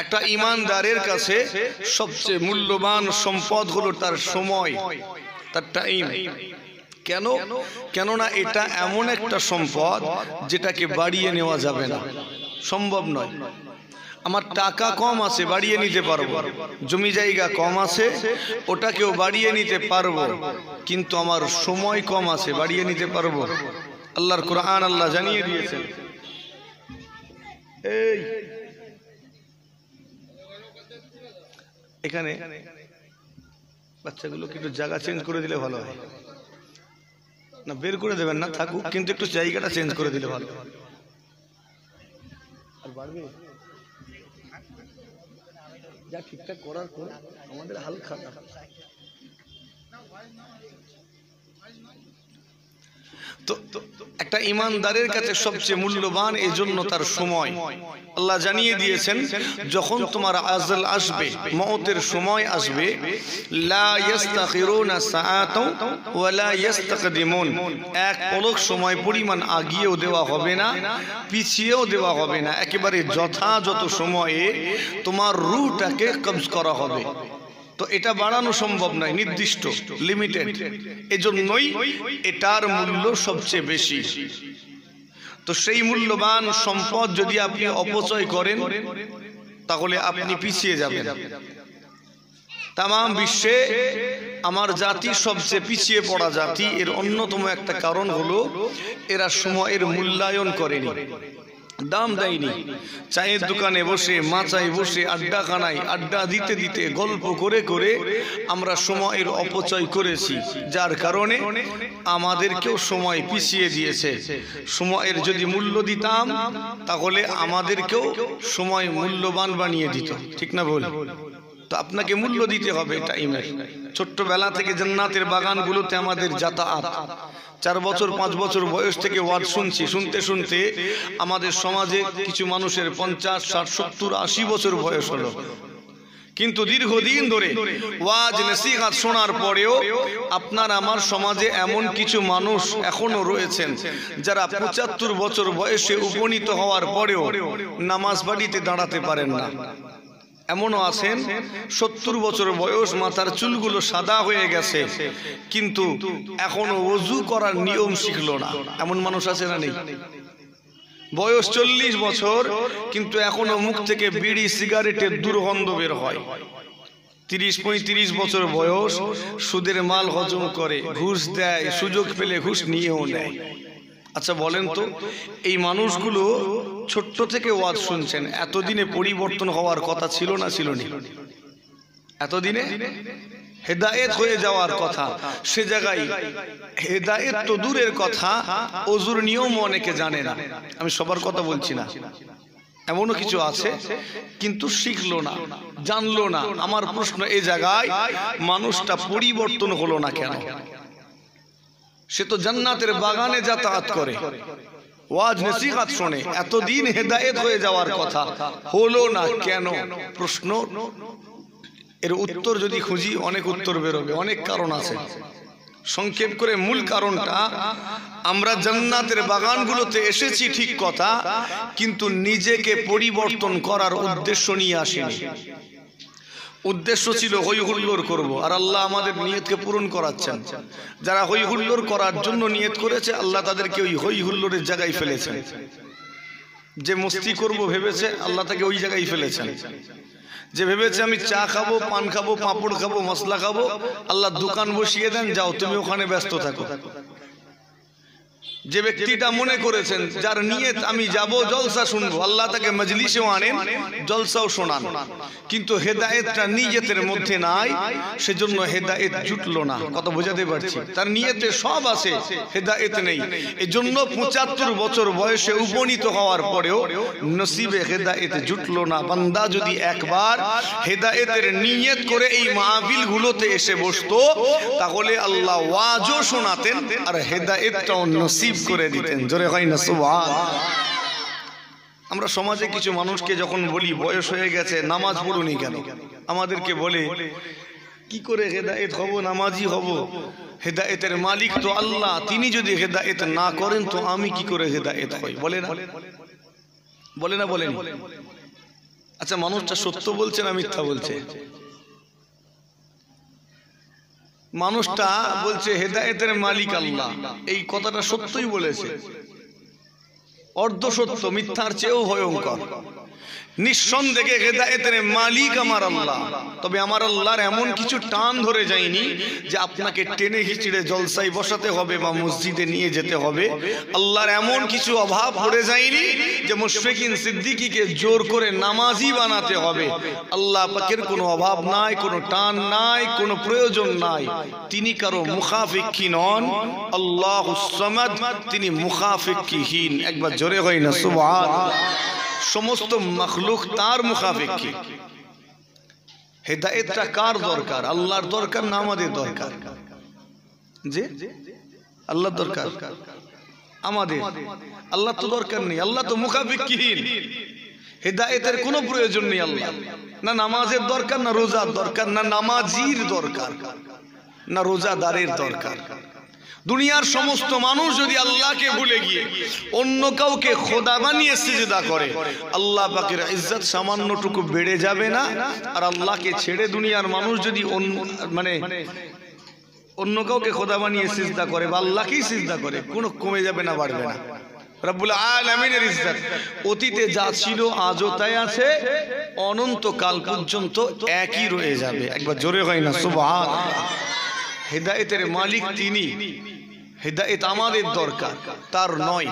একটা ঈমানদারের কাছে সবচেয়ে মূল্যবান সম্পদ হলো তার সময়, তার টাইম। কেন? কেননা এটা এমন একটা সম্পদ যেটাকে বাড়িয়ে নেওয়া যাবে না, সম্ভব নয়। আমার টাকা কম আছে, বাড়িয়ে নিতে পারবো, জমি জায়গা কম আছে, ওটাকেও বাড়িয়ে নিতে পারবো, কিন্তু আমার সময় কম আছে, বাড়িয়ে নিতে পারবো? আল্লাহর কোরআন আল্লাহ জানিয়ে দিয়েছেন। এই এখানে বাচ্চাগুলোকে একটু জায়গা চেঞ্জ করে দিলে ভালো হয় না, বের করে দেবেন না, থাকুক, কিন্তু একটু জায়গাটা চেঞ্জ করে দিলে ভালো। আর বাড়বে যা ঠিকঠাক করার পর আমাদের হাল খারাপ। তো একটা ঈমানদারের কাছে সবচেয়ে মূল্যবান এই জন্য তার সময়। আল্লাহ জানিয়ে দিয়েছেন যখন তোমার আজল আসবে, মওতের সময় আসবে, লা ইস্তাখিরুনা সাআতাও ওয়া লা ইস্তাকদিমুন, এক পলক সময় পরিমাণ আগিয়েও দেওয়া হবে না, পিছিয়েও দেওয়া হবে না, একেবারে যথাযথ সময়ে তোমার রূহটাকে কবজ করা হবে। তো এটা বাড়ানো সম্ভব নয়, নির্দিষ্ট, লিমিটেড। এজন্যই এটার মূল্য সবচেয়ে বেশি। তো সেই মূল্যবান সম্পদ যদি আপনি অপচয় করেন তাহলে আপনি পিছিয়ে যাবেন। তামাম বিশ্বে আমার জাতি সবচেয়ে পিছিয়ে পড়া জাতি। এর অন্যতম একটা কারণ হলো এরা সময়ের মূল্যায়ন করেনি, দাম দেয়নি। চায়ের দোকানে বসে, মাচায় বসে, আড্ডাখানায় আড্ডা দিতে দিতে, গল্প করে করে আমরা সময়ের অপচয় করেছি, যার কারণে আমাদেরকেও সময় পিছিয়ে দিয়েছে। সময়ের যদি মূল্য দিতাম তাহলে আমাদেরকেও সময় মূল্যবান বানিয়ে দিত, ঠিক না বল? তো আপনাকে মূল্য দিতে হবে টাইমের। ছোট্টবেলা থেকে জান্নাতের বাগানগুলোতে আমাদের যাতায়াত, 4 বছর 5 বছর বয়স থেকে ওয়াজ শুনছি, শুনতে শুনতে আমাদের সমাজে কিছু মানুষের 50, 60, 70, 80 বছর বয়স হলো, কিন্তু দীর্ঘদিন ধরে ওয়াজ নসিহত শোনার পরেও আপনার আমার সমাজে এমন কিছু মানুষ এখনো রয়েছেন যারা 75 বছর বয়সে উপনীত হওয়ার পরেও নামাজ বাড়িতে দাঁড়াতে পারেন না। এমনও আছেন 70 বছর বয়স, মাথার চুলগুলো সাদা হয়ে গেছে, কিন্তু এখনো ওযু করার নিয়ম শিখলো না। এমন মানুষ আছে না নেই? বয়স 40 বছর, কিন্তু এখনো মুখ থেকে বিড়ি সিগারেটের দুর্গন্ধ বের হয়। 30-35 বছর বয়স, সুদের মাল হজম করে, ঘুষ দেয়, সুযোগ পেলে ঘুষ নিয়েও নেয়। আচ্ছা বলেন তো, এই মানুষগুলো ছোট্ট থেকে ওয়াজ শুনছেন, এতদিনে পরিবর্তন হওয়ার কথা ছিল না, ছিল না? এতদিনে হেদায়েত হয়ে যাওয়ার কথা, সে জায়গায় হেদায়েত তো দূরের কথা, ওযুর নিয়ম অনেকে জানে না। আমি সবার কথা বলছি না, এমনও কিছু আছে কিন্তু শিখলো না, জানলো না। আমার প্রশ্ন এই জায়গায়, মানুষটা পরিবর্তন হলো না কেন? সে তো জান্নাতের বাগানে যাতায়াত করে, ওয়াজ নসিহত শোনে, এতদিন হেদায়েত হয়ে যাওয়ার কথা, হলো না কেন? প্রশ্ন, এর উত্তর যদি খুঁজি অনেক উত্তর বেরোবে, অনেক কারণ আছে। সংক্ষেপ করে মূল কারণটা, আমরা জান্নাতের বাগানগুলোতে এসেছি ঠিক কথা, কিন্তু নিজেকে পরিবর্তন করার উদ্দেশ্য নিয়ে আসিনি। উদ্দেশ্য ছিল হই হুল্লোড় করবো, আর আল্লাহ আমাদের নিয়তকে পূরণ করাচ্ছেন। যারা হই হুল্লোড় করার জন্য নিয়ত করেছে, আল্লাহ তাদেরকে ওই হই হুল্লোড়ের জায়গায় ফেলেছেন। যে মস্তি করব ভেবেছে, আল্লাহ তাকে ওই জায়গায় ফেলেছেন। যে ভেবেছে আমি চা খাবো, পান খাবো, পাঁপড় খাবো, মশলা খাবো, আল্লাহ দোকান বসিয়ে দেন, যাও তুমি ওখানে ব্যস্ত থাকো। যে ব্যক্তিটা মনে করেছেন, যার নিয়ত আমি যাব জলসা শুনবো, আল্লাহ তাকে মজলিসেও আনেন, জলসাও শোনান, কিন্তু হেদায়েতটা নিয়তের মধ্যে নাই, সেজন্য হেদায়েত জুটলো না। কত বোঝাতে পারছি? তার নিয়তে সব আছে, হেদায়েত নেই। এজন্য 75 বছর বয়সে উপনীত হওয়ার পরেও নসিবে হেদায়েত জুটলো না। বান্দা যদি একবার হেদায়েতের নিয়ত করে এই মাহফিলগুলোতে এসে বসতো, তাহলে আল্লাহ ওয়াজও শোনাতেন আর হেদায়েতটাও নসিব করে দিতেন। জোরে হয় না সুবহানাল্লাহ। আমরা সমাজে কিছু মানুষকে যখন বলি বয়স হয়ে গেছে, নামাজ পড়ুনি কেন, আমাদেরকে বলে কি করে হেদায়েত হব, নামাজি হব? হেদায়েতের মালিক তো আল্লাহ, তিনি যদি হেদায়েত না করেন তো আমি কি করে হেদায়েত হই? বলে না, বলে না, বলেন? আচ্ছা, মানুষটা সত্য বলছে না মিথ্যা বলছে? মানুষটা বলছে হেদায়েতের মালিক আল্লাহ, এই কথাটা সত্যই বলেছে, অর্ধ সত্য, মিথ্যার চেয়েও ভয়ঙ্কর। নিঃসন্দেহে হেদায়েতের মালিক আমার আল্লাহ, তবে আমার আল্লাহর এমন কিছু টান ধরে যায়নি যে আপনাকে টেনে হিচড়ে জলসায় বসাতে হবে বা মসজিদে নিয়ে যেতে হবে। আল্লাহর এমন কিছু অভাব পড়ে যায়নি যে মুশফিকিন সিদ্দিকীকে জোর করে নামাজি বানাতে হবে। আল্লাহ পাকের কোনো অভাব নাই, কোনো টান নাই, কোনো প্রয়োজন নাই। তিনি কারো মুখাফিকি নন, আল্লাহুস সামাদ, তিনি মুখাফিকিহীন। একবার জোরে হয় না সুবহানাল্লাহ। সমস্ত মাখলুক তার মুখাফিকি। হেদায়েতটা কার দরকার? আল্লাহর দরকার না আমাদের দরকার? জি, আল্লাহর দরকার আমাদের। আল্লাহ তো দরকার নেই, আল্লাহ তো মুখাফিকিহীন। হেদায়েতের কোনো প্রয়োজন নেই আল্লাহ। না নামাজের দরকার, না রোজার দরকার, না নামাজির দরকার, না রোজাদারের দরকার। দুনিয়ার সমস্ত মানুষ যদি আল্লাহকে ভুলে গিয়ে অন্য কাউকে খোদা বানিয়ে সিজদা করে, আল্লাহ পাকের ইজ্জত সামান্যটুকু বেড়ে যাবে না? আর আল্লাহকে ছেড়ে দুনিয়ার মানুষ যদি অন্য কাউকে খোদা বানিয়ে সিজদা করে বা আল্লাহকেই সিজদা করে, কোনো কমে যাবে না, বাড়বে না। রব্বুল আলামিনের ইজ্জত অতীতে যা ছিল আজও তাই আছে, অনন্তকাল পর্যন্ত একই রয়ে যাবে। একবার জোরে হয় না সুবহানাল্লাহ। হেদায়েতের মালিক তিনি, হেদায়েত আমাদের দরকার, তার নয়।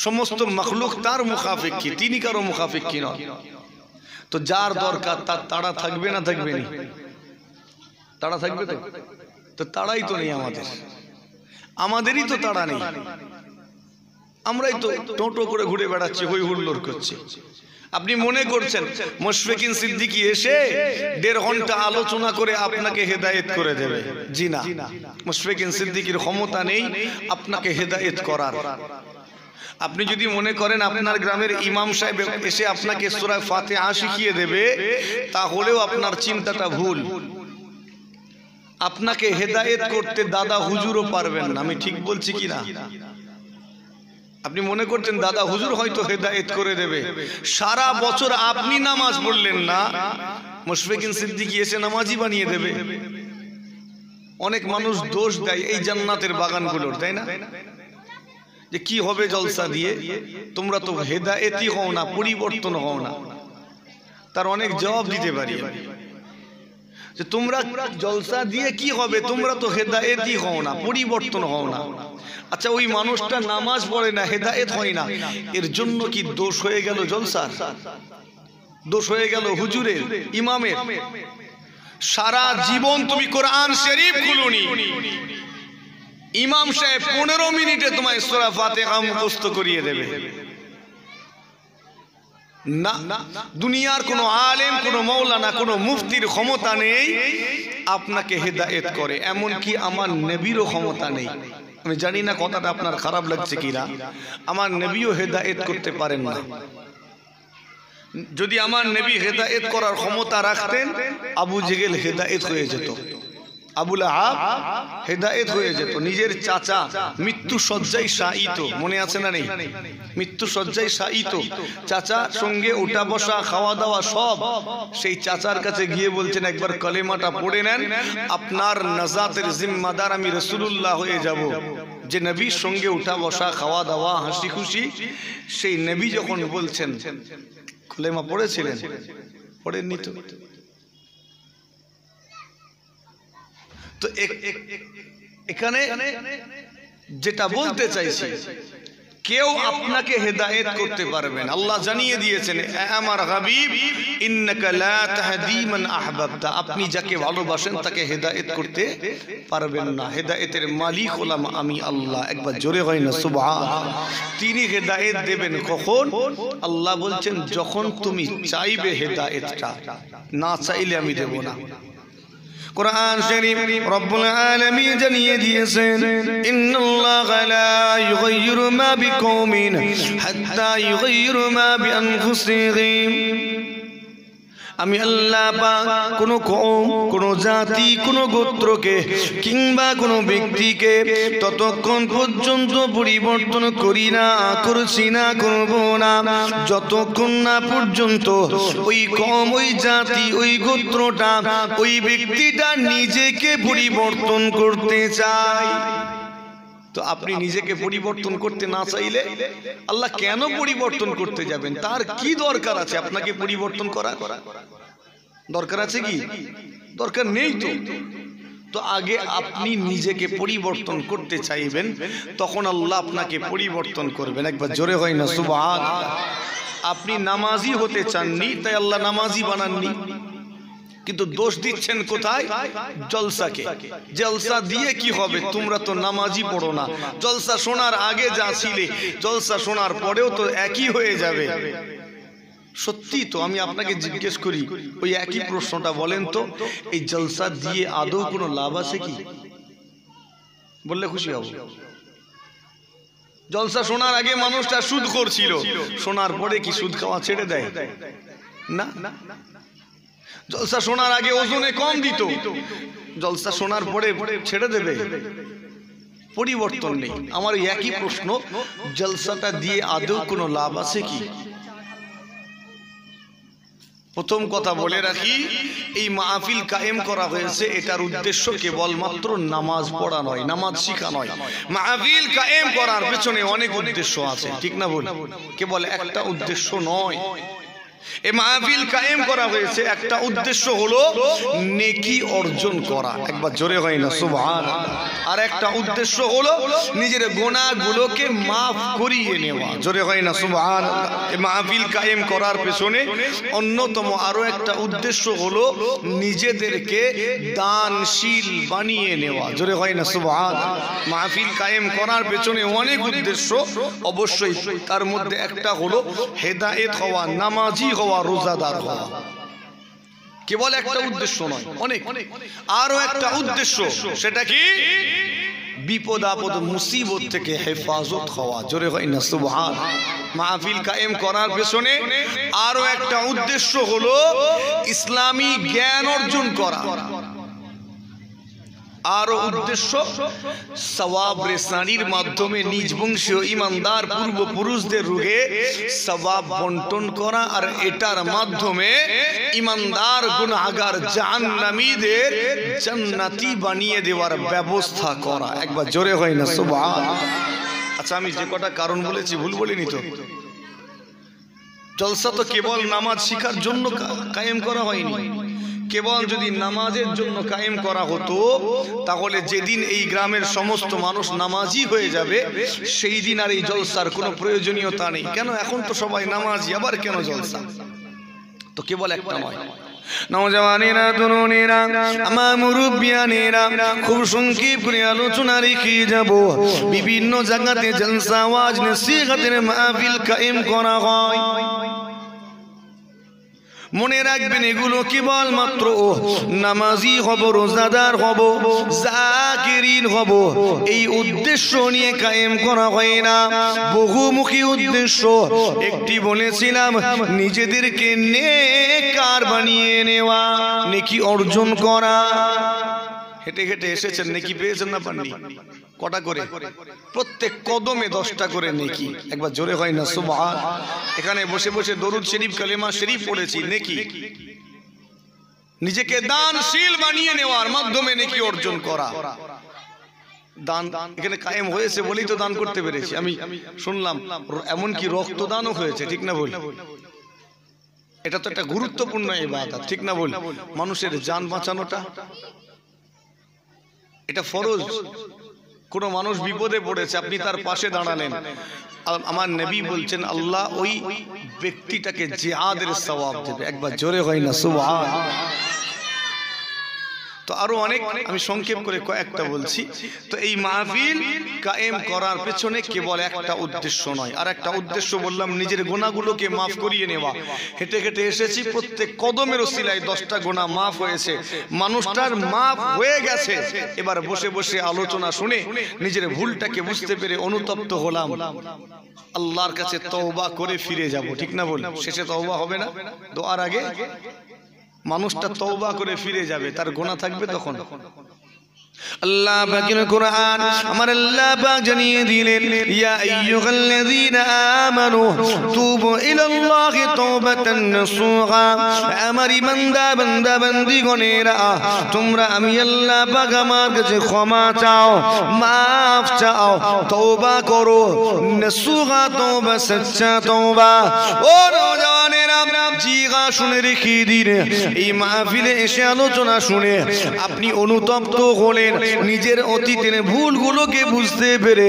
সমস্ত মাখলুক তার মুখাফিকি, তিনি কারো মুখাফিকি নয়। তো যার দরকার তার তাড়া থাকবে না থাকবে না? তাড়া থাকবে তো? তো তাড়াই তো নেই আমাদের, আমাদেরই তো তাড়া নেই। আমরাই তো টোটো করে ঘুরে বেড়াচ্ছি, হই হুল্লোড় করছি। আপনি মনে করছেন মুশফিকিন সিদ্দিকী এসে 1.5 ঘন্টা আলোচনা করে আপনাকে হেদায়েত করে দেবে? জি না, মুশফিকিন সিদ্দিকীর ক্ষমতা নেই আপনাকে হেদায়েত করার। আপনি যদি মনে করেন আপনার গ্রামের ইমাম সাহেব এসে আপনাকে সূরা ফাতিহা শিখিয়ে দেবে, তাহলেও আপনার চিন্তাটা ভুল। আপনাকে হেদায়েত করতে দাদা হুজুরও পারবেন না। আমি ঠিক বলছি কি না? আপনি মনে করছেন দাদা হুজুর হয়তো হেদায়েত করে দেবে। সারা বছর আপনি নামাজ পড়লেন না, মুশফিকিন সিদ্দিকী এসে নামাজি বানিয়ে দেবে। অনেক মানুষ দোষ দেয় এই জান্নাতের বাগানগুলোর, তাই না? যে কি হবে জলসা দিয়ে, তোমরা তো হেদায়েতই হও না, পরিবর্তন হও না। তার অনেক জবাব দিতে পারি যে তোমরা জলসা দিয়ে কি হবে, তোমরা তো হেদায়েতই হও না, পরিবর্তন হও না। আচ্ছা, ওই মানুষটা নামাজ পড়ে না, হেদায়েত হয় না, এর জন্য কি দোষ হয়ে গেল জলসার? দোষ হয়ে গেল হুজুরের, ইমামের? সারা জীবন তুমি কোরআন শরীফ খুলুনি, ইমাম সাহেব 15 মিনিটে তোমায় সূরা ফাতিহা মুখস্থ করিয়ে দেবে না? দুনিয়ার কোনো আলেম, কোনো মাওলানা, কোনো মুফতির ক্ষমতা নেই আপনাকে হেদায়েত করে। এমন কি আমার নবীরও ক্ষমতা নেই। আমি জানি না কথাটা আপনার খারাপ লাগছে কিনা, আমার নবীও হেদায়েত করতে পারেন না। যদি আমার নবী হেদায়েত করার ক্ষমতা রাখতেন, আবু জেহেল হেদায়েত হয়ে যেত, আবু লাহাব হেদায়েত হয়ে যেত। নিজের চাচা মৃত্যু সজ্জায় শায়িত, মনে আছে না নেই? মৃত্যু সজ্জায় শায়িত, চাচা সঙ্গে ওঠা বসা, খাওয়া দাওয়া সব। সেই চাচার কাছে গিয়ে বলছেন একবার কলেমাটা পড়ে নেন, আপনার নাজাতের জিম্মাদার আমি রাসূলুল্লাহ হয়ে যাব। যে নবীর সঙ্গে উঠা বসা, খাওয়া দাওয়া, হাসি খুশি, সেই নবী যখন বলছেন, কলেমা পড়েছিলেন? পড়েননি তো? তো এখানে যেটা বলতে চাইছি, কেউ আপনাকে হেদায়েত করতে পারবে না। আল্লাহ জানিয়ে দিয়েছেন, আমার হাবিব ইন্নাকা লা তাহদি মান আহবাবতা, আপনি যাকে ভালোবাসেন তাকে হেদায়েত করতে পারবেন না। হেদায়েতের মালিক হলাম আমি আল্লাহ। একবার জোরে হয় না সুবহানাল্লাহ। তিনি হেদায়েত দেবেন কখন? আল্লাহ বলছেন যখন তুমি চাইবে হেদায়েতটা, না চাইলে আমি দেব না। কুরআন শরীফ রব্বুল আলামিন জানিয়ে দিয়েছেন, ইন্নাল্লাহা লা ইউগাইয়িরু মা বিকওমিন হাত্তা ইউগাইয়িরু মা বিআনফুসিহিম। আমি আল্লাহ পাক কোন কওম, কোন জাতি, কোন গোত্র গোত্রকে কিংবা কোনো ব্যক্তিকে ততক্ষণ পর্যন্ত পরিবর্তন করি না, করছি না, করব না, যতক্ষণ না পর্যন্ত ওই কম, ওই জাতি, ওই গোত্রটা, ওই ব্যক্তিটা নিজেকে পরিবর্তন করতে চায়। তো আপনি নিজেকে পরিবর্তন করতে না চাইলে আল্লাহ কেন পরিবর্তন করতে যাবেন? তার কি দরকার আছে আপনাকে পরিবর্তন করা? দরকার আছে কি? দরকার নেই তো। তো আগে আপনি নিজেকে পরিবর্তন করতে চাইবেন, তখন আল্লাহ আপনাকে পরিবর্তন করবেন। একবার জোরে হয় না সুবহানাল্লাহ। আপনি নামাজি হতে চাননি, তাই আল্লাহ নামাজি বানাননি, কিন্তু দোষ দিচ্ছেন কোথায়? জলসাকে। জলসা দিয়ে কি হবে? তোমরা তো নামাজি পড়ো না। জলসা শোনার আগে যা ছিলে, জলসা শোনার পরেও তো একই হয়ে যাবে। সত্যি তো। আমি আপনাকে জিজ্ঞেস করি, ওই একই প্রশ্নটা বলেন তো, এই জলসা দিয়ে আদৌ কোনো লাভ আছে কি? বললে খুশি হব। জলসা শোনার আগে মানুষটা সুদ করছিল, শোনার পরে কি সুদ খাওয়া ছেড়ে দেয়? না। জলসা শোনার আগে ওজনে কম দিত, জলসা শোনার পরে ছেড়ে দেবে? পরিবর্তন নেই। আমার একই প্রশ্ন, জলসাটা দিয়ে আদৌ কোনো লাভ আছে কি? প্রথম কথা বলে রাখি, এই মাহফিল কায়েম করা হয়েছে, এটার উদ্দেশ্য কেবলমাত্র নামাজ পড়া নয়, নামাজ শিখা নয়। মাহফিল কায়েম করার পেছনে অনেক উদ্দেশ্য আছে, ঠিক না বল? কেবল একটা উদ্দেশ্য নয়। এই মাহফিল কায়েম করা হয়েছে, একটা উদ্দেশ্য হলো নেকি অর্জন করা। একবার জোরে হয় না সুবহানাল্লাহ। আর একটা উদ্দেশ্য হলো নিজের গুনাহগুলোকে মাফ করিয়ে নেওয়া। জোরে হয় না সুবহানাল্লাহ। এই মাহফিল কায়েম করার পেছনে অন্যতম আরো একটা উদ্দেশ্য হলো নিজেদেরকে দানশীল বানিয়ে নেওয়া। জোরে হয় না সুবহানাল্লাহ। মাহফিল কায়েম করার পেছনে অনেক উদ্দেশ্য, অবশ্যই তার মধ্যে একটা হলো হেদায়েত হওয়া, নামাজি হওয়া, রোজাদার হওয়া। কেবল একটা উদ্দেশ্য নয়, অনেক। আরো একটা উদ্দেশ্য, সেটা কি? বিপদ আপদ মুসিবত থেকে হেফাজত হওয়া। জোরে হয় না সুবহানাল্লাহ। মাহফিল কায়েম করার পেছনে আরো একটা উদ্দেশ্য হলো ইসলামী জ্ঞান অর্জন করা। আরো উদ্দেশ্য সওয়াব রেসানির মাধ্যমে নিজ বংশীয় ইমানদার পূর্বপুরুষদের রুহে সওয়াব বন্টন করা, আর এটার মাধ্যমে ইমানদার গুনাহগার জাহান্নামীদের জান্নাতি বানিয়ে দেওয়ার ব্যবস্থা করা। একবার জোরে হয় না সুবহানাল্লাহ। আচ্ছা, আমি যে কটা কারণ বলেছি ভুল বলিনি তো? জলসা তো কেবল নামাজ শিখার জন্য কায়েম করা হয়নি। কেবল যদি নামাজের জন্য কায়েম করা হতো, তাহলে যেদিন এই গ্রামের সমস্ত মানুষ নামাজি হয়ে যাবে, সেই দিন আর এই জলসার কোনো প্রয়োজনীয়তা নেই। কেন? এখন তো সবাই নামাজি, আবার কেন জলসা? তো কেবল একটা নয়। নওজওয়ানেরা, তরুণেরা, আমার মুরব্বিয়ানেরা, খুব সংক্ষেপ করে আলোচনা রেখে যাব। বিভিন্ন জায়গাতে জলসা, ওয়াজ, নসিহতের মাহফিল কায়েম করা হয়। মনে রাখবেন, এগুলো কেবলমাত্র নামাজি হব, রোজাদার হব, জাকিরিন হব, এই উদ্দেশ্য নিয়ে কায়েম করা হয় না। বহুমুখী উদ্দেশ্য। একটি বলেছিলাম, নিজেদেরকে নেককার বানিয়ে নেওয়া, নেকি অর্জন করা। হেঁটে হেঁটে এসেছেন, নেকি পেয়েছেন না পাননি? কটা করে? প্রত্যেক কদমে 10টা করে নেকি। একবার জোরে হয় না সুবহানাল্লাহ। এখানে বসে বসে দরুদ শরীফ, কালেমা শরীফ পড়েছি, নেকি। নিজেকে দানশীল বানিয়ে নেওয়ার মাধ্যমে নেকি অর্জন করা। দান এখানে কায়েম হয়েছে বলেই তো দান করতে পেরেছি। আমি শুনলাম এমনকি রক্তদানও হয়েছে, ঠিক না বল? এটা তো একটা গুরুত্বপূর্ণ ইবাদত, ঠিক না বল? মানুষের জান বাঁচানোটা এটা ফরজ। কোন মানুষ বিপদে পড়েছে, আপনি তার পাশে দাঁড়ালেন, আমার নবী বলছেন আল্লাহ ওই ব্যক্তিটাকে জিহাদের সওয়াব দেবে। একবার জোরে হয় না সুবহানাল্লাহ। তো আরো অনেক, আমি সংক্ষেপ করে কয়েকটা বলছি। তো এই মাহফিল কায়েম করার পেছনে কেবল একটা উদ্দেশ্য নয়, আর একটা উদ্দেশ্য বললাম নিজের গুনাহগুলোকে মাফ করিয়ে নেওয়া। হেঁটে হেঁটে এসেছি, প্রত্যেক কদমের ওসিলায় 10টা গুনাহ মাফ হয়েছে, মানুষটার মাফ হয়ে গেছে। এবার বসে বসে আলোচনা শুনে নিজের ভুলটাকে বুঝতে পেরে অনুতপ্ত হলাম, আল্লাহর কাছে তওবা করে ফিরে যাব, ঠিক না বল? শেষে তওবা হবে না? দোয়ার আগে মানুষটা তওবা করে ফিরে যাবে, তার গুনাহ থাকবে তখন? আল্লাহ পাকের কোরআন আমার আল্লাহ পাক জানিয়ে দিলেন ইয়া আইয়ুহাল্লাযীনা আমানু তুবু ইলাল্লাহি তাওবাতান নাসুহা আমার ইমানদা বান্দা বান্দীগণেরা তোমরা আমি আল্লাহ পাক আমার কাছে ক্ষমা চাও মাফ চাও তওবা করো নাসুহা তওবা সচ্চা তওবা ও নওজওয়ানেরা জিগা শুনে রেখে দিন এই মাহফিলে এসে আলোচনা শুনে আপনি অনুতপ্ত হলেন নিজের অতীতের ভুলগুলোকে বুঝতে পেরে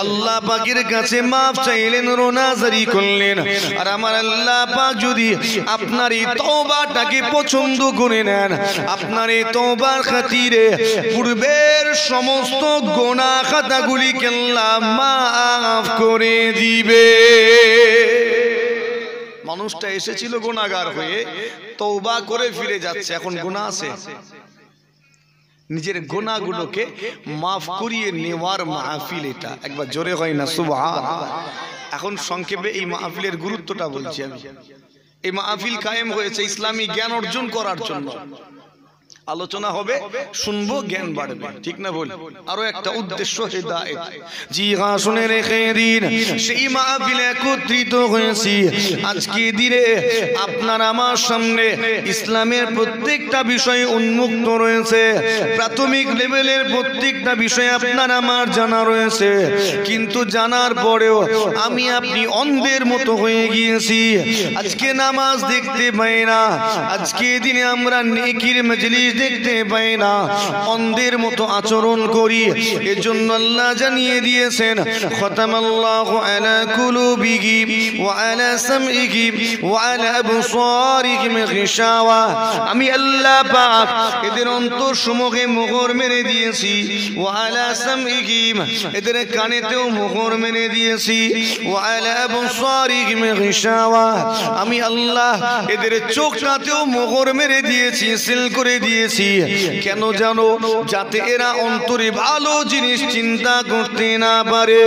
আল্লাহ পাকের কাছে মাফ চাইলেন রোনাজারি করলেন আর আমার আল্লাহ পাক যদি আপনার এই তওবাটাকে পছন্দ করে নেন আপনার এই তওবার খাতিরে পূর্বের সমস্ত গুনাহ খাতাগুলিকে আল্লাহ মাফ করে দিবে মানুষটা এসেছিল গুনাহগার হয়ে তওবা করে ফিরে যাচ্ছে এখন গুনাহ আছে নিজের গুনাহগুলোকে মাফ করিয়ে নেওয়ার মাহফিল এটা একবার জোরে হয় না সুবহানাল্লাহ এখন সংক্ষেপে এই মাহফিলের গুরুত্বটা বলছি আমি এই মাহফিল কায়েম হয়েছে ইসলামী জ্ঞান অর্জন করার জন্য আলোচনা হবে শুনবো জ্ঞান বাড়বে ঠিক না বল আরো একটা উদ্দেশ্য হিদায়াত জি হ্যাঁ শুনে রেখে দিন সেই মাহফিলে একত্রিত হয়েছি আজকে দিনে আপনার আমার সামনে ইসলামের প্রত্যেকটা বিষয় উন্মুক্ত রয়েছে প্রাথমিক লেভেলের প্রত্যেকটা বিষয় আপনার আমার জানা রয়েছে কিন্তু জানার পরেও আমি আপনি অন্ধের মতো হয়ে গিয়েছি আজকে নামাজ দেখতে পাই না আজকে দিনে আমরা নেকির মজলিস দেখতে পাই না অন্ধের মতো আচরণ করি এজন্য আল্লাহ জানিয়ে দিয়েছেন খতামাল্লাহু আলা কুলুবিহিম ওয়া আলা সামইহিম ওয়া আলা আবসারিহিম গিশাওয়া আমি আল্লাহ পাক এদের অন্তরসমূহে মোহর মেরে দিয়েছি ওয়া আলা সামইহিম এদের কানেতেও মোহর মেরে দিয়েছি ওয়া আলা আবসারিহিম গিশাওয়া আমি আল্লাহ এদের চোখটাতেও মোহর মেরে দিয়েছি সিল করে দিয়েছি কেন জানো যাতে এরা অন্তরে ভালো জিনিস চিন্তা করতে না পারে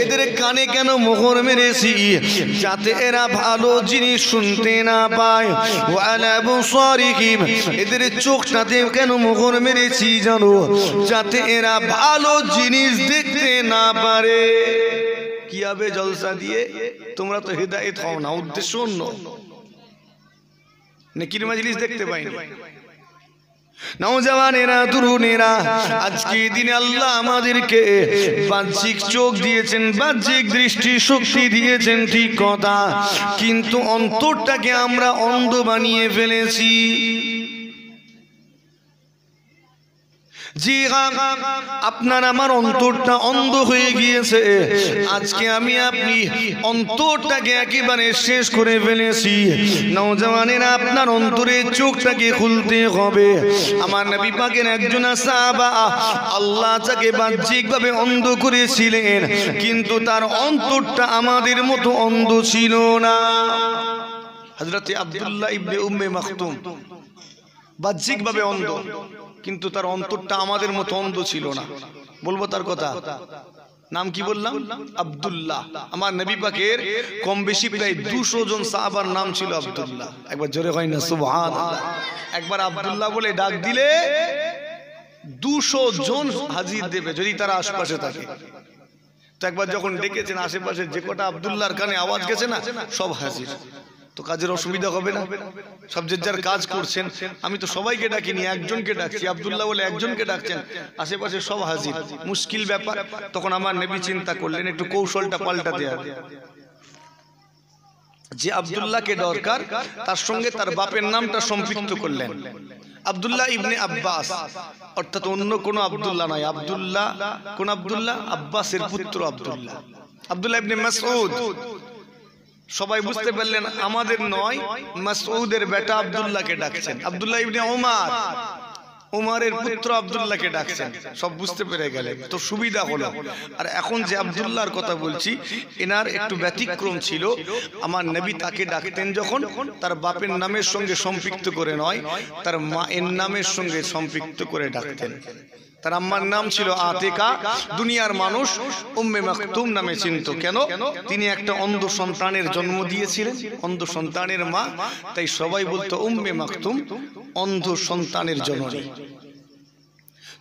এদের কানে কেন মোহর মেরেছি যাতে এরা ভালো জিনিস শুনতে না পায় ওয়ালা বুসারিহিম এদের চোখটাতে কেন মোহর মেরেছি জানো যাতে এরা ভালো জিনিস দেখতে না পারে কি হবে জলসা দিয়ে তোমরা তো হিদায়াত হও না উদ্দেশ্য অন্য নেকির মজলিস দেখতে পাইনি নওজওয়ানেরা তরুণেরা আজকে দিনে আল্লাহ আমাদেরকে বাহ্যিক চোখ দিয়েছেন বাহ্যিক দৃষ্টি শক্তি দিয়েছেন ঠিক কথা কিন্তু অন্তরটাকে আমরা অন্ধ বানিয়ে ফেলেছি জি আপনার আমার অন্তরটা অন্ধ হয়ে গিয়েছে আজকে আমি আপনি অন্তরটাকে একেবারে শেষ করে ফেলেছি নওজওয়ানেরা আপনার অন্তরের চোখটাকে খুলতে হবে আমার নবী পাকের একজন সাহাবা আল্লাহ তাকে বাহ্যিকভাবে অন্ধ করেছিলেন কিন্তু তার অন্তরটা আমাদের মতো অন্ধ ছিল না হযরত আব্দুল্লাহ ইবনে উম্মে মাকতুম বাহ্যিকভাবে অন্ধ কিন্তু তার অন্তরটা আমাদের মতো অন্ধ ছিল না বলবো তার কথা নাম কি বললাম আব্দুল্লাহ আমার নবী পাকের কম বেশি প্রায় 200 জন সাহাবার নাম ছিল আব্দুল্লাহ একবার জোরে হয় না সুবহানাল্লাহ একবার আব্দুল্লাহ বলে ডাক দিলে 200 জন হাজির দেবে যদি তারা আশেপাশে থাকে তো একবার যখন ডেকেছেন আশেপাশে যে কটা আব্দুল্লাহর কানে আওয়াজ গেছে না সব হাজির তো কাজের অসুবিধা হবে না সব যে যার কাজ করছেন আমি তো সবাইকে ডাকিনি একজনকে ডাকছি আব্দুল্লাহ বলে একজনকে ডাকছেন আশেপাশে সব হাজির মুশকিল ব্যাপার তখন আমার নবী চিন্তা করলেন একটু কৌশলটা পাল্টাতে হবে যে আব্দুল্লাহকে দরকার তার সঙ্গে তার বাপের নামটা সম্পৃক্ত করলেন আব্দুল্লাহ ইবনে আব্বাস অর্থাৎ অন্য কোনো আব্দুল্লাহ নয় আব্দুল্লাহ কোন আব্দুল্লাহ আব্বাসের পুত্র আব্দুল্লাহ আব্দুল্লাহ ইবনে মাসউদ সবাই বুঝতে পারলেন আমাদের নয় মাসউদের বেটা আব্দুল্লাহকে ডাকছেন আব্দুল্লাহ ইবনে ওমর ওমরের পুত্র আব্দুল্লাহকে ডাকছেন সব বুঝতে পেরে গেলেন তো সুবিধা হলো আর এখন যে আব্দুল্লাহর কথা বলছি এনার একটু ব্যতিক্রম ছিল আমার নবী তাকে ডাকতেন যখন তার বাপের নামের সঙ্গে সম্পৃক্ত করে নয় তার মায়ের নামের সঙ্গে সম্পৃক্ত করে ডাকতেন তার আম্মার নাম ছিল আতিকা দুনিয়ার মানুষ উম্মে মাকতুম নামে চিনত কেন তিনি একটা অন্ধ সন্তানের জন্ম দিয়েছিলেন অন্ধ সন্তানের মা তাই সবাই বলতো উম্মে মাকতুম অন্ধ সন্তানের জননী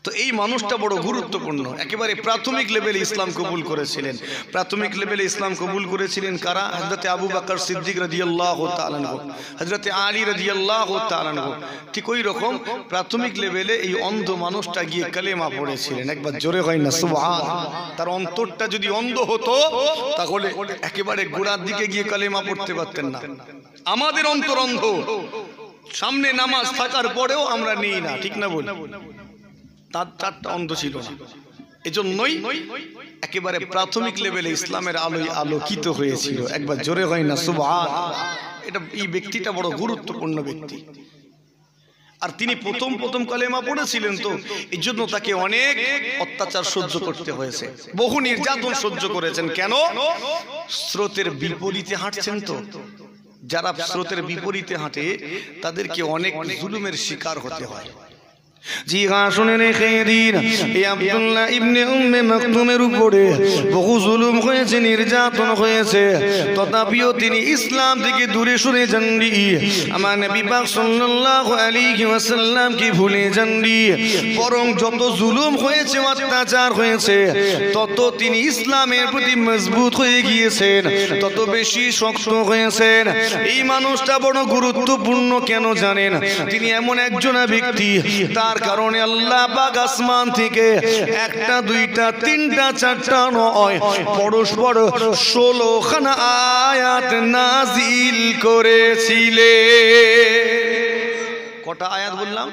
তো এই মানুষটা বড় গুরুত্বপূর্ণ, একেবারে প্রাথমিক লেভেলে ইসলাম কবুল করেছিলেন। প্রাথমিক লেভেলে ইসলাম কবুল করেছিলেন কারা? হযরত আবু বকর সিদ্দিক রাদিয়াল্লাহু তাআলা আনহু, হযরত আলী রাদিয়াল্লাহু তাআলা আনহু। ঠিক ওই রকম প্রাথমিক লেভেলে এই অন্ধ মানুষটা গিয়ে কালেমা পড়েছিলেন। একবার জোরে হয় না সুবহানাল্লাহ। তার অন্তরটা যদি অন্ধ হতো তাহলে একেবারে গোড়ার দিকে গিয়ে কালেমা পড়তে পারতেন না। আমাদের অন্তর অন্ধ, সামনে নামাজ থাকার পরেও আমরা নিই না, ঠিক না বলি? তার চারটা অন্ধ ছিল না, এজন্যই একেবারে প্রাথমিক লেভেলে ইসলামের আলোয় আলোকিত হয়েছিল। একবার জোরে হয় না সুবহানাল্লাহ। এটা এই ব্যক্তিটা বড় গুরুত্বপূর্ণ ব্যক্তি। আর তিনি প্রথম কালেমা পড়েছিলেন, তো এই জন্য তাকে অনেক অত্যাচার সহ্য করতে হয়েছে, বহু নির্যাতন সহ্য করেছেন। কেন? স্রোতের বিপরীতে হাঁটছেন। তো যারা স্রোতের বিপরীতে হাঁটে তাদেরকে অনেক জুলুমের শিকার হতে হয়। জি হ্যাঁ, শুনে রেখে দিন, এই আব্দুল্লাহ ইবনে উম্মে মাকতুমের উপরে বহু জুলুম হয়েছে, নির্যাতন হয়েছে, তথাপিও তিনি ইসলাম থেকে দূরে সরে যাননি। আমার নবী পাক সাল্লাল্লাহু আলাইহি ওয়াসাল্লাম কি ভুলে যাননি, বরং যত জুলুম হয়েছে, অত্যাচার হয়েছে, তত তিনি ইসলামের প্রতি মজবুত হয়ে গিয়েছেন, তত বেশি শক্ত হয়েছেন। এই মানুষটা বড় গুরুত্বপূর্ণ কেন জানেন? তিনি এমন একজন ব্যক্তি, তার কারণে আল্লাহ পাক আসমান থেকে একটা, দুইটা, তিনটা, চারটা নয়, পরস্পর 16 খানা আয়াত নাজিল করেছিলেন। কটা আয়াত বললাম?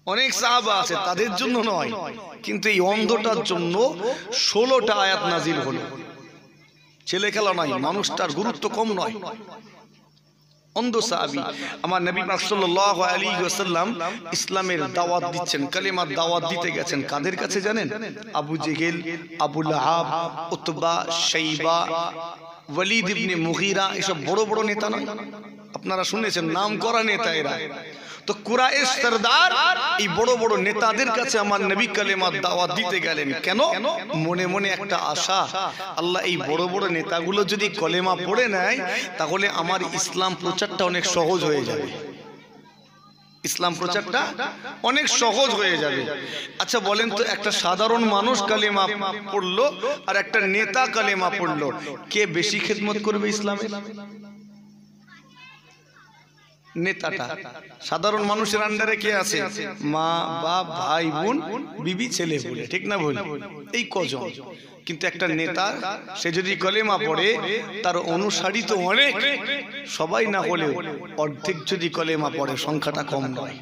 অনেক সাহাবা আছে, তাদের জন্য নয়, কিন্তু এই অন্ধটার জন্য 16টা আয়াত নাজিল হলো। ছেলে খেলা নয়, মানুষটার গুরুত্ব কম নয়। অন্ধ সাহাবী আমার নবী পাক সাল্লাল্লাহু আলাইহি ওয়াসাল্লাম ইসলামের দাওয়াত দিচ্ছেন, কালেমার দাওয়াত দিতে গেছেন। কাদের কাছে জানেন? আবু জেহেল, আবু লাহাব, উতবা, শাইবা, ওয়ালিদ ইবনে মুগীরা, এসব বড় বড় নেতা নয়? আপনারা শুনেছেন, নাম করা নেতা এরা। তো কুরাইশ সরদার এই বড় বড় নেতাদের কাছে আমার নবী কালেমার দাওয়াত দিতে গেলেন। কেন? মনে মনে একটা আশা, আল্লাহ এই বড় বড় নেতাগুলো যদি কলেমা পড়ে নেয় তাহলে আমার ইসলাম প্রচারটা অনেক সহজ হয়ে যাবে, ইসলাম প্রচারটা অনেক সহজ হয়ে যাবে। আচ্ছা বলেন তো, একটা সাধারণ মানুষ কালেমা পড়লো আর একটা নেতা কালেমা পড়লো, কে বেশি খেদমত করবে ইসলামের? নেতাটা। সাধারণ মানুষের আন্ডারে কে আছে? মা, বাপ, ভাই, বোন, বিবি, ছেলে বলে, ঠিক না বলি? এই কজন। কিন্তু একটা নেতা, সে যদি কলেমা পড়ে, তার অনুসারী তো অনেক, সবাই না হলেও অর্ধেক যদি কলেমা পড়ে, সংখ্যাটা কম নয়।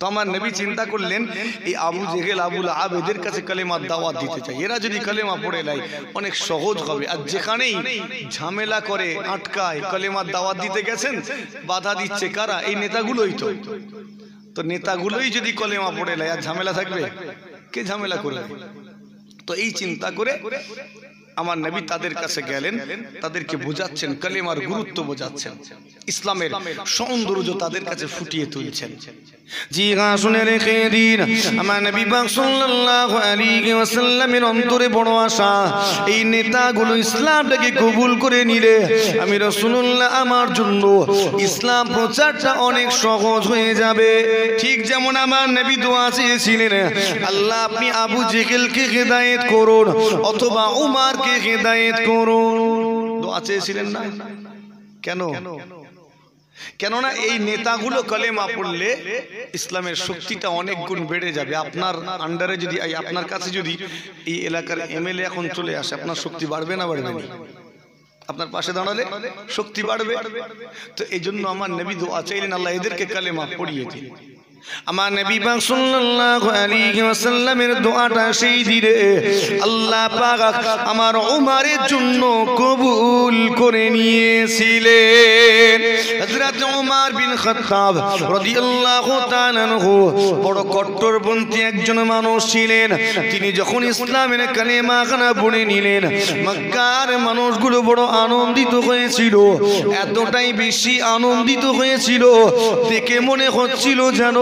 তো আমার নবী চিন্তা করলেন, এই আবু জেহেল, আবু লাহাব, এদের কাছে কালেমার দাওয়াত দিতে চাই, এরা যদি কালেমা পড়ে নেয় অনেক সহজ হবে। আর যেখানেই ঝামেলা করে, আটকায়, কালেমার দাওয়াত দিতে গেছেন, বাধা দিচ্ছে কারা? এই নেতাগুলোই। তো নেতাগুলোই যদি কলেমা পড়ে নেয়, আর ঝামেলা থাকবে? কে ঝামেলা করবে? তো এই চিন্তা করে আমার নবী তাদের কাছে গেলেন, তাদেরকে বোঝাচ্ছেন, কালেমার গুরুত্ব বোঝাচ্ছেন, ইসলামের সৌন্দর্য তাদের কাছে ফুটিয়ে তুলছেন। জি হ্যাঁ, শুনে রেখে দিন, আমার নবী পাক সাল্লাল্লাহু আলাইহি ওয়াসাল্লামের অন্তরে বড় আশা, এই নেতাগুলো ইসলামটাকে কবুল করে নিলে আমি রাসূলুল্লাহ আমার জন্য ইসলাম প্রচারটা অনেক সহজ হয়ে যাবে। ঠিক যেমন আমার নবী দোয়া চেয়েছিলেন, আল্লাহ আপনি আবু জেহেলকে হেদায়েত করুন, অথবা উমারকে হেদায়েত করুন। দোয়া চেয়েছিলেন না? কেন? কেননা এই নেতাগুলো কালেমা পড়লে ইসলামের শক্তিটা অনেক গুণ বেড়ে যাবে। আপনার আন্ডারে যদি, আপনার কাছে যদি এই এলাকার এমএলএ এখন চলে আসে, আপনার শক্তি বাড়বে না বাড়বে না? আপনার পাশে দাঁড়ালে শক্তি বাড়বে। তো এই জন্য আমার নবী দোয়া চাইলেন, আল্লাহ এদেরকে কালেমা পড়িয়ে দিন। আমার নবী পাক সাল্লাল্লাহু আলাইহি ওয়াসাল্লামের দোয়াটা সেই দিনে আল্লাহ পাক আমার উমারের জন্য কবুল করে নিয়েছিলেন। হযরত উমর বিন খাত্তাব রাদিয়াল্লাহু তাআলা আনহু বড় কট্টরপন্থী একজন মানুষ ছিলেন। তিনি যখন ইসলামের কালেমা খানা পড়ে নিলেন, মক্কার মানুষগুলো বড় আনন্দিত হয়েছিল, এতটাই বেশি আনন্দিত হয়েছিল দেখে মনে হচ্ছিল যেন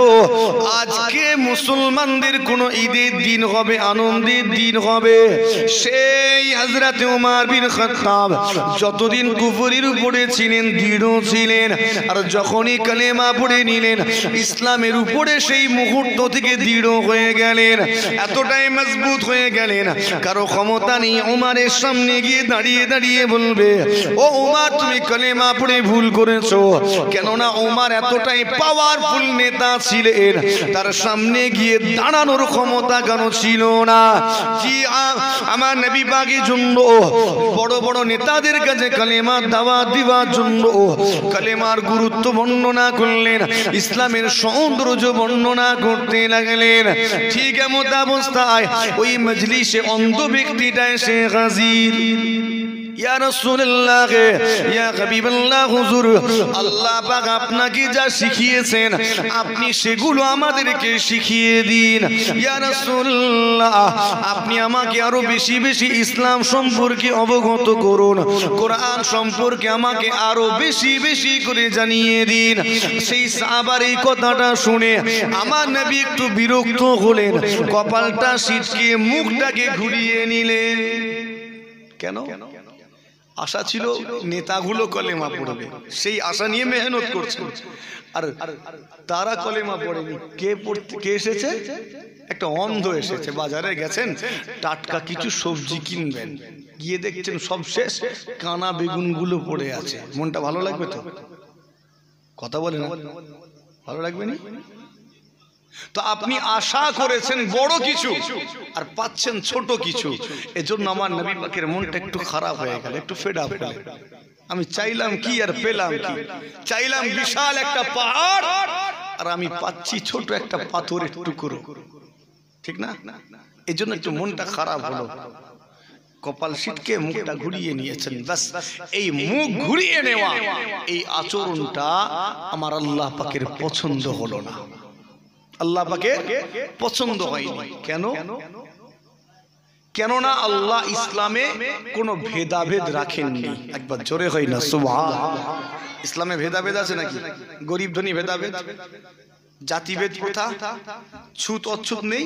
আজকে মুসলমানদের কোন ঈদের দিন হবে, আনন্দের দিন হবে, সেই হযরত ওমর বিন খাত্তাব যতদিন কুফরির উপরে ছিলেন দৃঢ় ছিলেন, আর যখনই কালেমা পড়ে নিলেন ইসলামের উপরে সেই মুহূর্ত থেকে দৃঢ় হয়ে গেলেন, এতটাই মজবুত হয়ে গেলেন কারো ক্ষমতা নেই ওমরের সামনে গিয়ে দাঁড়িয়ে দাঁড়িয়ে বলবে ও ওমর তুমি কালেমা পড়ে ভুল করেছো। কেননা ওমর এতটাই পাওয়ারফুল নেতা ছিলেন, তার সামনে গিয়ে দাঁড়ানোর ক্ষমতা কেন ছিল না। জি আমার নবী পাকের জন্য বড় বড় নেতাদের কাছে কালেমা দাওয়াত দেওয়ার জন্য কালেমার গুরুত্ব বর্ণনা করলেন, ইসলামের সৌন্দর্য বর্ণনা করতে লাগলেন। ঠিক এমন অবস্থায় ওই মজলিসে অন্ধ ব্যক্তিটা এসে হাজির। ইয়া রাসূলুল্লাহ, ইয়া হাবিবাল্লাহ, হুজুর আল্লাহ পাক আপনাকে যা শিখিয়েছেন আপনি সেগুলো আমাদেরকে শিখিয়ে দিন। ইয়া রাসূলুল্লাহ, আপনি আমাকে আরো বেশি বেশি ইসলাম সম্পর্কে অবগত করুন, কোরআন সম্পর্কে আমাকে আরো বেশি বেশি করে জানিয়ে দিন। সেই সাহাবার এই কথাটা শুনে আমার নবী একটু বিরক্ত হলেন, কপালটা সিটকে মুখটাকে ঘুরিয়ে নিলেন। কেন? আশা ছিল নেতাগুলো কলেমা পড়বে, সেই আশা নিয়ে মেহনত করছে, আর তারা কলেমা পড়েনি। কে এসেছে? একটা অন্ধ এসেছে। বাজারে গেছেন, টাটকা কিছু সবজি কিনবেন, গিয়ে দেখছেন সব শেষ, কানা বেগুনগুলো পড়ে আছে। মনটা ভালো লাগবে তো? কথা বলেন, ভালো লাগবে না? তো আপনি আশা করেছেন বড় কিছু আর পাচ্ছেন ছোট কিছু, এজন্য আমার নবী পাকের মনটা একটু খারাপ হয়ে গেল, একটু ফেড আপ হলো। আমি চাইলাম কি আর পেলাম কি? চাইলাম বিশাল একটা পাহাড় আর আমি পাচ্ছি ছোট একটা পাথরের টুকরো, ঠিক না? এজন্য একটু মনটা খারাপ হলো। কপাল সিটকে মুখটা ঘুরিয়ে নিয়েছেন। বাস এই মুখ ঘুরিয়ে নেওয়া, এই আচরণটা আমার আল্লাহ পাকের পছন্দ হলো না, আল্লাহ পাকের পছন্দ হয়নি। কেন? কেননা আল্লাহ ইসলামে কোনো ভেদাভেদ রাখেননি। একবার জোরে হয় না সুবহানাল্লাহ। ইসলামে ভেদাভেদ আছে নাকি? গরিব ধনী ভেদাভেদ, জাতিভেদ প্রথা, ছুত অছুত নেই?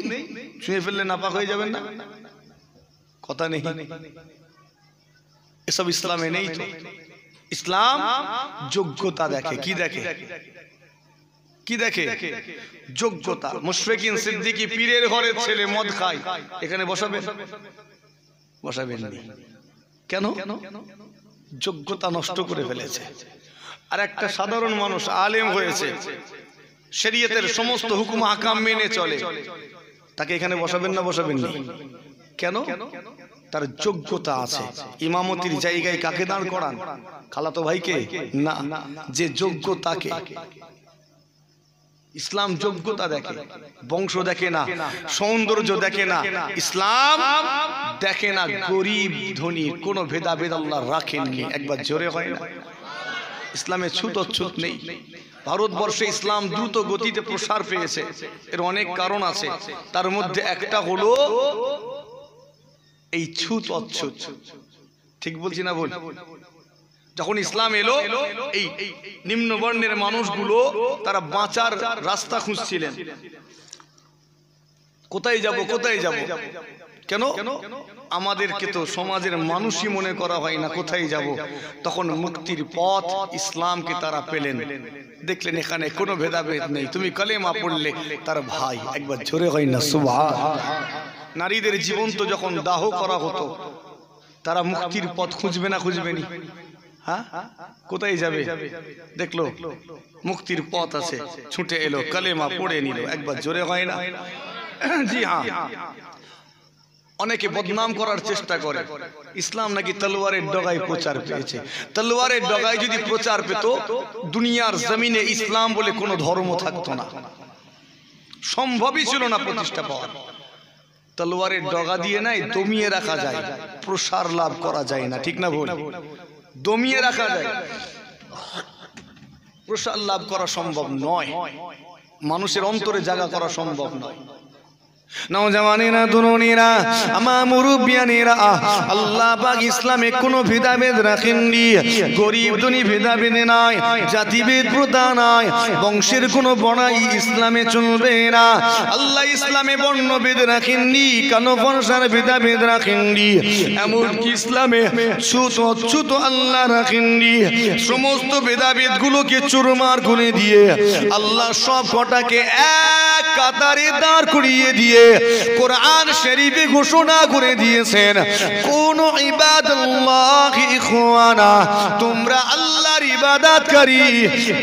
ছুঁয়ে ফেললে নাপাক হয়ে যাবেন না? কথা নেই, এসব ইসলামে নেই। তো ইসলাম যোগ্যতা দেখে। কি দেখে? কি দেখে? যোগ্যতা। মুশফিকিন সিদ্দিকী পীরের ঘরের ছেলে, মদ খায়, এখানে বসাবেন? বসাবেন না। কেন? যোগ্যতা নষ্ট করে ফেলেছে। আর একটা সাধারণ মানুষ আলেম হয়েছে, শরীয়তের সমস্ত হুকুম আহকাম মেনে চলে, তাকে এখানে বসাবেন না? বসাবেন না। কেন? তার যোগ্যতা আছে। ইমামতির জায়গায় কাকে দাঁড় করান? খালাতো ভাইকে না, যে যোগ্য তাকে। ইসলাম যোগ্যতা দেখে, বংশ দেখে না, সৌন্দর্য দেখে না, ইসলাম দেখে না গরিব ধনী, কোনো ভেদাভেদ আল্লাহ রাখেননি। একবার জোরে হয় না? ইসলামে ছুত অছুত নেই। ভারতবর্ষে ইসলাম দ্রুত গতিতে প্রসার পেয়েছে, এর অনেক কারণ আছে, তার মধ্যে একটা হলো এই ছুত অছুত। ঠিক বলছি না বল? যখন ইসলাম এলো, এই নিম্ন বর্ণের মানুষগুলো তারা বাঁচার রাস্তা খুঁজছিলেন, কোথায় যাব কোথায় যাব। কেন? আমাদেরকে তো সমাজের মানুষই মনে করা হয় না, কোথায় যাব। তখন মুক্তির পথ ইসলামকে তারা পেলেন, দেখলেন এখানে কোনো ভেদাভেদ নেই, তুমি কালেমা পড়লে তার ভাই। একবার জোরে হয় না সুবহানাল্লাহ। নারীদের জীবন তো যখন দাহ করা হতো, তারা মুক্তির পথ খুঁজবে না? খুঁজবেনি? হ্যাঁ, কোথায় যাবে? দেখলো মুক্তির পথ আছে, ছুটে এলো, কালেমা পড়ে নিল। একবার জোরে হয় না? জি হ্যাঁ। অনেকে বদনাম করার চেষ্টা করে, ইসলাম নাকি তলোয়ারের ডগায় প্রচার পেয়েছে। তলোয়ারের ডগায় যদি প্রচার পেত, দুনিয়ার জমিনে ইসলাম বলে কোনো ধর্ম থাকতো না, সম্ভবই ছিল না প্রতিষ্ঠা পাওয়া। তলোয়ারের ডগা দিয়ে নাই, দমিয়ে রাখা যায়, প্রসার লাভ করা যায় না। ঠিক না বল? দমিয়ে রাখা যায়, প্রসার লাভ করা সম্ভব নয়, মানুষের অন্তরে জায়গা করা সম্ভব নয়। নওজওয়ানেরা, তরুণীরা, আমার মুরব্বিয়ানেরা, আল্লাহ পাক ইসলামে কোনো ভেদাভেদ রাখেননি। গরিব ধনী ভেদাভেদ নাই, জাতিভেদ প্রথা নাই, বংশের কোনো বড়াই ইসলামে চলবে না। আল্লাহ ইসলামে বর্ণভেদ রাখেননি, কালো ফর্সার ভেদাভেদ রাখেননি, এমনকি ইসলামে ছোট অচ্যুত আল্লাহ রাখেননি। সমস্ত ভেদাভেদ গুলোকে চুরমার করে দিয়ে আল্লাহ সব কটাকে এক কাতারে দাঁড় করিয়ে দিয়ে কোরআন শরীফে ঘোষণা করে দিয়েছেন, কোন ইবাদাল্লাহি ইখওয়ানা, তোমরা আল্লাহর ইবাদতকারী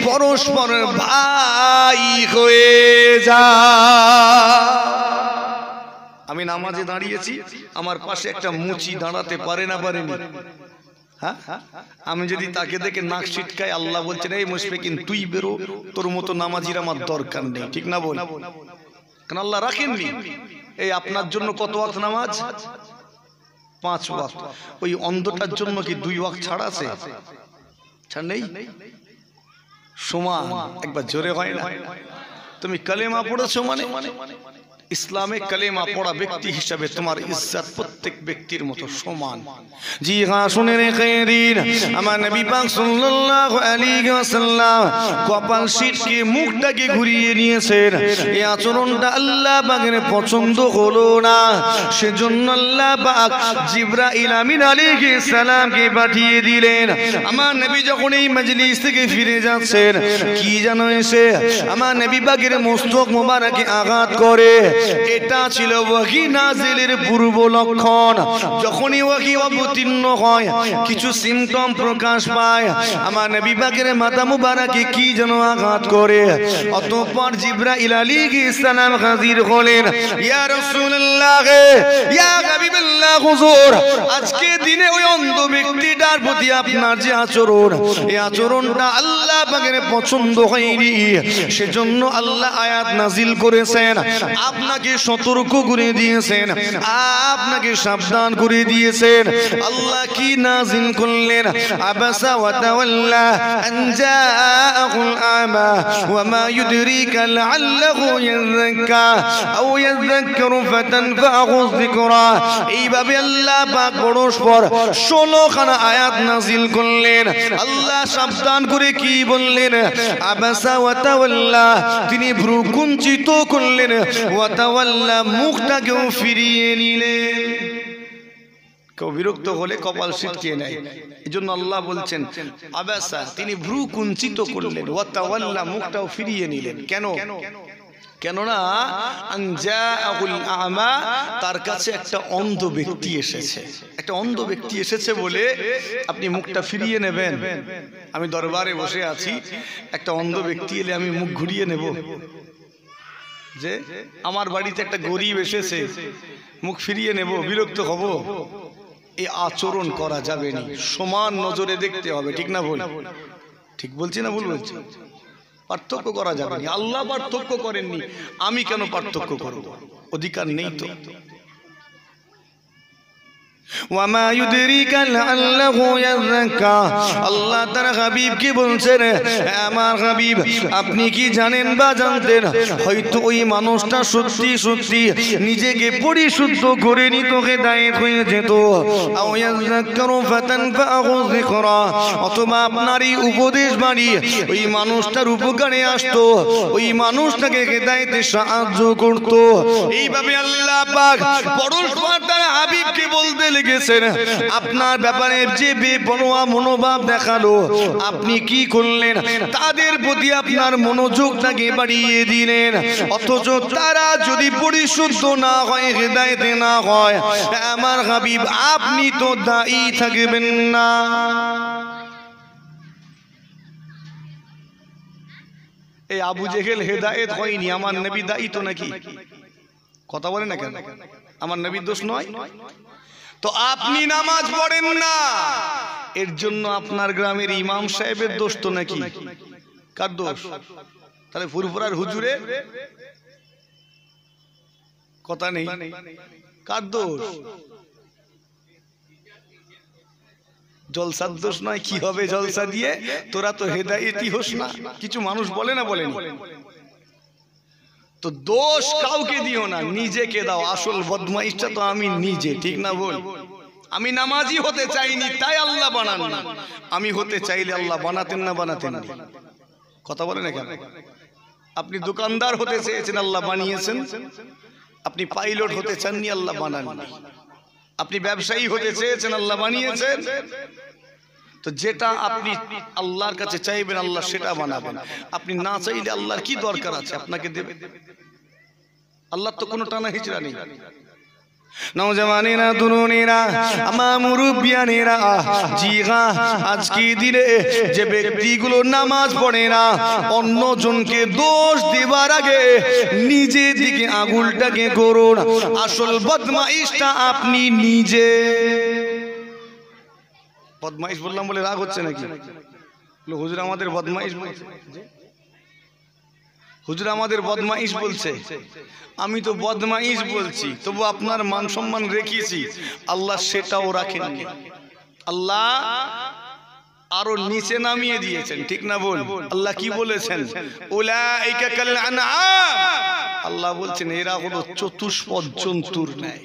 পরস্পর ভাই হয়ে যাও। আমি নামাজে দাঁড়িয়েছি, আমার পাশে একটা মুচি দাঁড়াতে পারে না, পারেনি? হ্যাঁ, আমি যদি তাকে দেখে নাক ছিটকাই, আল্লাহ বলছেন এই মুশফিকিন তুই বেরো, তোর মতো নামাজির আমার দরকার নেই। ঠিক না বল? কারণ আল্লাহ রাখেননি। এই আপনার জন্য কত ওয়াক্ত নামাজ? 5 ওয়াক্ত। ওই অন্ধটার জন্য কি 2 ওয়াক্ত ছাড় আছে? ছাড় নেই? সমান। একবার জোরে হয় না? তুমি কালেমা পড়েছো মানে ইসলামে কালেমা পড়া ব্যক্তি হিসাবে তোমার ইজ্জত প্রত্যেক ব্যক্তির মতো সমান। জি হ্যাঁ, শুনে রেখে দিন, আমার নবী পাক সাল্লাল্লাহু আলাইহি ওয়াসাল্লাম কপাল শীতকে মুখটাকে ঘুরিয়ে নিয়েছেন। এই আচরণটা আল্লাহ পাকের পছন্দ হলো না, সেজন্য আল্লাহ পাক জিবরাইল আমিন আলাইহিস সালামকে পাঠিয়ে দিলেন। আমার নবী যখন এই মজলিস থেকে ফিরে যাচ্ছেন, কি জানো এসে আমার নবী পাকের মস্তক মোবারকে আঘাত করে। এটা ছিল ওয়াহি নাজিলের পূর্ব লক্ষণ। যখনই ওয়াহি অবতীর্ণ হয়, কিছু সিম্পটম প্রকাশ পায়, আমার নবী পাকের মাথা মুবারকে কি যেন আঘাত করে। অতঃপর জিবরাইল আলাইহিস সালাম হাজির হলেন। ইয়া রাসূলুল্লাহ, ইয়া হাবিবাল্লাহ, হুজুর, আজকে দিনে ওই অন্ধ ব্যক্তিটার প্রতি আপনার যে আচরণ, এই আচরণটা আল্লাহ পাকের পছন্দ হয়নি। সেজন্য আল্লাহ আয়াত নাজিল করেছেন, আপনাকে সতর্ক করে দিয়েছেন, আপনাকে সাবধান করে দিয়েছেন। আল্লাহ কি নাজিল করলেন? আবাসা ওয়া তাওয়াল্লা আন জাআহুল আমা ওয়া মা ইউদরিকা লাআল্লাহু ইয়াযাক্কা আও ইয়াযাক্কারু ফাতানফাহু যিকরা। এইভাবে আল্লাহ পাক পরস্পর 16 খানা আয়াত নাজিল করলেন। আল্লাহ সাবধান করে কি বললেন? আবাসা ওয়া তাওয়াল্লা, তিনি ভ্রু কুঞ্চিত করলেন, ওয়া তাওয়াল্লা, মুখটাকেও ফিরিয়ে নিলেন। কেউ বিরক্ত হলে কপাল ছিটকে নেয়, এজন্য আল্লাহ বলছেন আবাসা, তিনি ভ্রু কুঞ্চিত করলেন, ওয়া তাওয়াল্লা, মুখটাও ফিরিয়ে নিলেন। কেন? কেননা আনজাআহুল আমা, তার কাছে একটা অন্ধ ব্যক্তি এসেছে। একটা অন্ধ ব্যক্তি এসেছে বলে আপনি মুখটা ফিরিয়ে নেবেন? আমি দরবারে বসে আছি, একটা অন্ধ ব্যক্তি এলে আমি মুখ ঘুরিয়ে নেব? যে আমার বাড়িতে একটা গরিব এসেছে, মুখ ফিরিয়ে নেব, বিরক্ত হব? এই আচরণ করা যাবে না, সমান নজরে দেখতে হবে। ঠিক না বল? ঠিক বলছি না ভুল বলছি? পার্থক্য করা যাবে না। আল্লাহ পার্থক্য করেননি, আমি কেন পার্থক্য করব? অধিকার নেই তো। ওয়ামা ইউদরিকা লাআল্লাহু ইয়াযাক্কা, আল্লাহ তার হাবিবকে বলছেন, আমার হাবিব, আপনি কি জানেন বা জানতেন হয়তো ওই মানুষটা সত্যি সত্যি নিজেকে পরিশুদ্ধ করে নিত, হেদায়েত হয়ে যেত। আও ইয়াযাক্কারু ফাতানফাহু যিকরা, অথবা আপনার এই উপদেশ বাণী ওই মানুষটার উপকারে আসতো, ওই মানুষটাকে হেদায়েতে সাহায্য করত। এইভাবে আল্লাহ পাক পরস্পর তার হাবিবকে বলতে লেগেছেন, আপনার ব্যাপারে যে বেপরোয়া মনোভাব দেখালো, আপনি কি করলেন? তাদের প্রতি আপনার মনোযোগটাকে বাড়িয়ে দিলেন। অথচ তারা যদি পরিশুদ্ধ না হয়, হেদায়েতে না হয়, আমার হাবিব আপনি তো দায়ী থাকবেন না। এই আবু জেহেল হেদায়েত হয়নি, আমার নবী দায়ী তো নাকি? কথা বলে না কেন? আমার নবীর দোষ নয় তো? আপনি নামাজ পড়েন না, এর জন্য আপনার গ্রামের ইমাম সাহেবের দোষ তো নাকি? কার দোষ? তাহলে ফুরফুরার হুজুরে কথা নেই, কার দোষ? জলসার দোষ নয়। কি হবে জলসা দিয়ে? তোরা তো হেদায়েতি হোস না। কিছু মানুষ বলে না, বলেনি? তো দোষ কাউকে দিও না, নিজেকে দাও। আসল বদমাইশটা তো আমি নিজে, ঠিক না বল? আমি নামাজি হতে চাইনি তাই আল্লাহ বানান না, আমি হতে চাইলে আল্লাহ বানাতেন না বানাতেন না? কথা বলে না কেন? আপনি দোকানদার হতে চেয়েছেন, আল্লাহ বানিয়েছেন। আপনি পাইলট হতে চাননি, আল্লাহ বানাননি। আপনি ব্যবসায়ী হতে চেয়েছেন, আল্লাহ বানিয়েছেন। তো যেটা আপনি আল্লাহর কাছে চাইবেন আল্লাহ সেটা বানাবেন। আপনি না চাইলে আল্লাহর কি দরকার আছে আপনাকে দেবে? আল্লাহর তো কোনো টানা হিচড়া নেই। নওজওয়ানেরা, তরুণেরা, আমার মুরব্বিয়ানেরা, জি হ্যাঁ, আজকে দিনে যে ব্যক্তিগুলো নামাজ পড়ে না, অন্যজনকে দোষ দেবার আগে নিজে দিকে আঙুলটাকে করুন। আসল বদমাইশটা আপনি নিজে। বদমাইশ বললাম বলে রাগ হচ্ছে নাকি? হুজুর আমাদের বদমাইশ বলছে, হুজুর আমাদের বদমাইশ বলছে। আমি তো বদমাইশ বলছি, তবু আপনার মান সম্মান রেখেছি, আল্লাহ সেটাও রাখেননি। আল্লাহ আরো নিচে নামিয়ে দিয়েছেন, ঠিক না বল? আল্লাহ কি বলেছেন? উলাইকা কাল আনআম। আল্লাহ বলছেন এরা হলো চতুষ্পদ জন্তুর ন্যায়,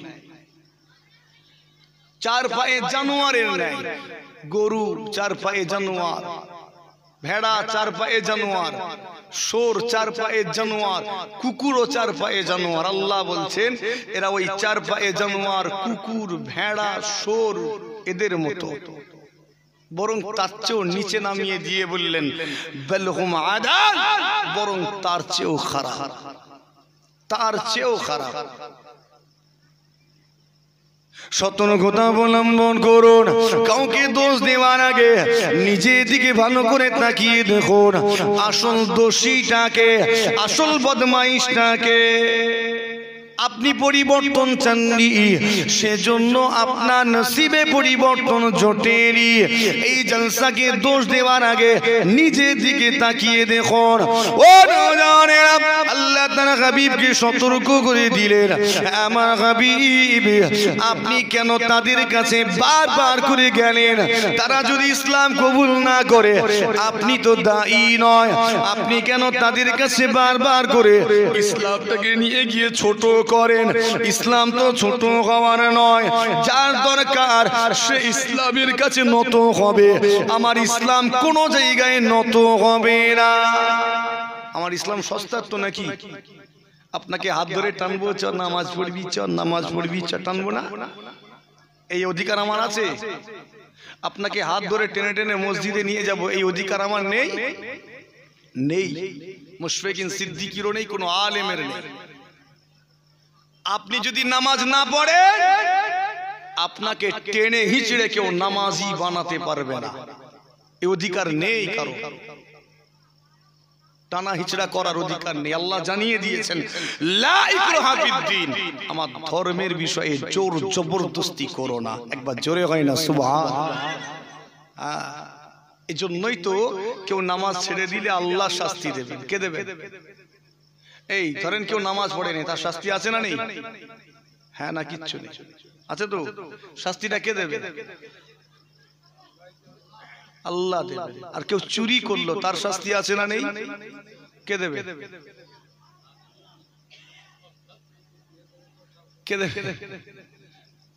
চার পায়ে জানোয়ারের ন্যায়। গরু চার পায়ে জানোয়ার, ভেড়া চার পায়ে জানোয়ার, শোর চার পায়ে জানোয়ার, কুকুরও চার পায়ে জানোয়ার। আল্লাহ বলছেন এরা ওই চার পায়ে জানোয়ার, কুকুর, ভেড়া, শোর এদের মতো, বরং তার চেয়েও নিচে নামিয়ে দিয়ে বললেন বেলহুম আদাল, বরং তার চেয়েও খারাপ, তার চেয়েও খারাপ। সতর্কতা অবলম্বন করুন। কাউকে দোষ দেওয়ার আগে নিজের দিকে ভালো করে তাকিয়ে দেখুন আসল দোষীটাকে, আসল বদমাইশটাকে। আপনি পরিবর্তন চাননি, সেজন্য আপনার নসিবে পরিবর্তন জোটেনি। এই জলসাকে দোষ দেওয়ার আগে নিজের দিকে তাকিয়ে দেখুন। ও নওজওয়ানেরা, আল্লাহ তাআলা হাবিবকে সতর্ক করে দিলেন, আমার হাবিব আপনি কেন তাদের কাছে বারবার করে গেলেন? তারা যদি ইসলাম কবুল না করে, আপনি তো দায়ী নয়, আপনি কেন তাদের কাছে বারবার করে ইসলামটাকে নিয়ে গিয়ে ছোট করেন? ইসলাম তো ছোট হওয়ার নয়, যার দরকার সে ইসলামের কাছে নত হবে। আমার ইসলাম কোন জায়গায় নত হবে না। আমার ইসলাম সস্তার তো নাকি? আপনাকে হাত ধরে টানবো, চ নামাজ পড়বি, চ নামাজ পড়বি, চ টানবো না? এই অধিকার আমার আছে? আপনাকে হাত ধরে টেনে টেনে মসজিদে নিয়ে যাব, এই অধিকার আমার নেই? নেই। মুশফিকিন সিদ্দিকিরও নেই, কোনো আলেমের নেই। আপনি যদি নামাজ না পড়েন, আপনাকে টেনে হিচড়ে কেউ নামাজি বানাতে পারবে না, এই অধিকার নেই কারো। টানা হিচড়া করার অধিকার নেই। আল্লাহ জানিয়ে দিয়েছেন লা ইকরাহা ফিদ্দীন, আমার ধর্মের বিষয়ে জোর জবরদস্তি করো না। একবার জোরে হয় না সুবহানাল্লাহ? এই জন্যই তো কেউ নামাজ ছেড়ে দিলে আল্লাহ শাস্তি দেবেন। কে দেবে? এই ধরেন কেউ নামাজ পড়েনি, তার শাস্তি আছে না নেই? হ্যাঁ না কিচ্ছু নেই? আছে তো। শাস্তিটা কে দেবে? আল্লাহ দেবে। আর কেউ চুরি করলো, তার শাস্তি আছে না নেই? কে দেবে? কে দেবে?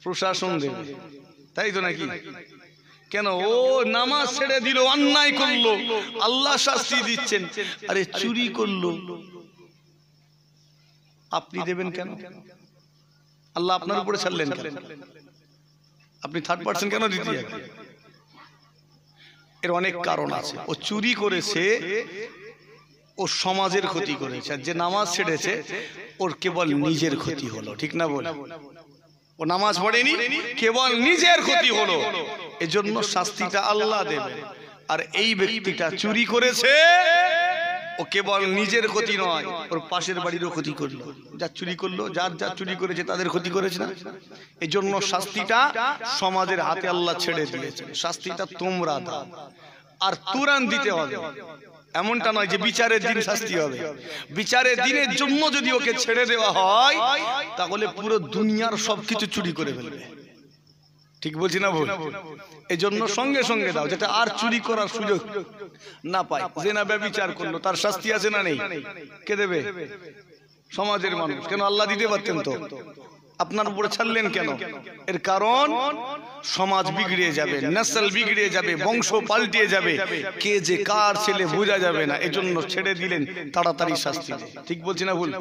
প্রশাসন দেবে, তাই তো নাকি? কেন? ও নামাজ ছেড়ে দিল, অন্যায় করলো, আল্লাহ শাস্তি দিচ্ছেন। আরে চুরি করলো, আপনি দেবেন কেন? আল্লাহ আপনার উপরে ছাড়লেন কেন? আপনি থার্ড পার্সন কেন দিতে যাবেন? এর অনেক কারণ আছে। ও চুরি করেছে, ও সমাজের ক্ষতি করেছে। আর যে নামাজ ছেড়েছে ওর কেবল নিজের ক্ষতি হলো, ঠিক না বল? ও নামাজ পড়েনি, কেবল নিজের ক্ষতি হলো, এজন্য শাস্তিটা আল্লাহ দেবে। আর এই ব্যক্তিটা চুরি করেছে, ও কেবল নিজের ক্ষতি নয়, ওর পাশের বাড়িরও ক্ষতি করলো। যা চুরি করলো, যার যা চুরি করেছে তাদের ক্ষতি করেছে না? এই জন্য শাস্তিটা সমাজের হাতে আল্লাহ ছেড়ে দিয়েছে। শাস্তিটা তোমরা দাও, আর তুরন্ত দিতে হবে। এমনটা নয় যে বিচারের দিন শাস্তি হবে। বিচারের দিনের জন্য যদি ওকে ছেড়ে দেওয়া হয়, তাহলে পুরো দুনিয়ার সবকিছু চুরি করে ফেলবে। ঠিক বলছি না ভুল? এই জন্য সঙ্গে সঙ্গে দাও, যেটা আর চুরি করার সুযোগ না পায়। জেনা ব্যভিচার করলো, তার শাস্তি আছে না নেই? কে দেবে? সমাজের মানুষ। কেন? আল্লাহ দিতে পারতেন তো, আপনার উপরে ছাড়লেন কেন? এর কারণ সমাজ বিগড়ে যাবে, নসল বিগড়ে যাবে, বংশ পাল্টিয়ে যাবে, কে যে কার ছেলে বোঝা যাবে না, এজন্য ছেড়ে দিলেন তাড়াতাড়ি শাস্তি। ঠিক বলছি না ভুল?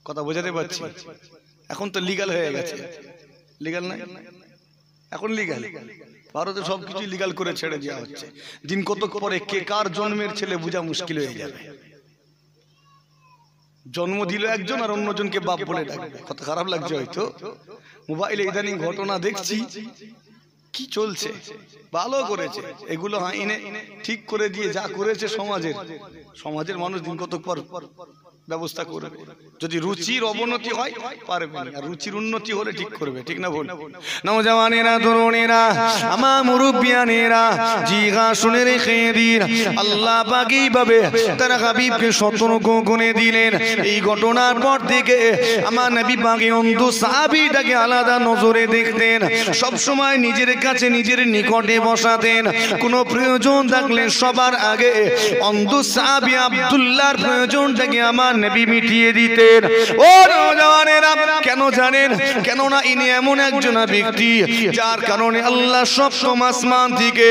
কথা বোঝাতে পারছি? এখন তো লিগ্যাল হয়ে গেছে, লিগ্যাল নাই, এখন লিগ্যাল। ভারতে সবকিছু লিগ্যাল করে ছেড়ে দেওয়া হচ্ছে। দিন কতক পরে কে কার জন্মের ছেলে বোঝা মুশকিল হয়ে যাবে। জন্ম দিল একজন আর অন্যজনকে বাপ বলে ডাকবে। কত খারাপ লাগছে। হয়তো মোবাইলে ইদানিং ঘটনা দেখছি, কি চলছে। ভালো করেছে এগুলো আইনে ঠিক করে দিয়ে যা করেছে সমাজের মানুষ দিন কতক পর ব্যবস্থা করবে। যদি রুচির অবনতি হয় পারবে না, আর রুচির উন্নতি হলে ঠিক করবে। ঠিক না ভুল? নওজওয়ানেরা, তরুণেরা, আমার মুরব্বিয়ানেরা, জিগা শুনে রেখে দিন, আল্লাহ পাক এইভাবে তার হাবিবকে সতর্ক করে দিলেন। এই ঘটনার পর থেকে আমার নবী পাক অন্ধ সাহাবীটাকে আলাদা নজরে দেখতেন, সব সময় নিজের কাছে নিজের নিকটে বসাতেন। কোনো প্রয়োজন থাকলে সবার আগে অন্ধ সাহাবী আব্দুল্লাহর প্রয়োজনটাকে আমার নবী মিটিয়ে দিতেন। ও নওজওয়ানেরা, কেন জানেন? কেননা ইনি এমন একজন ব্যক্তি যার কারণে আল্লাহ সপ্তম আসমান থেকে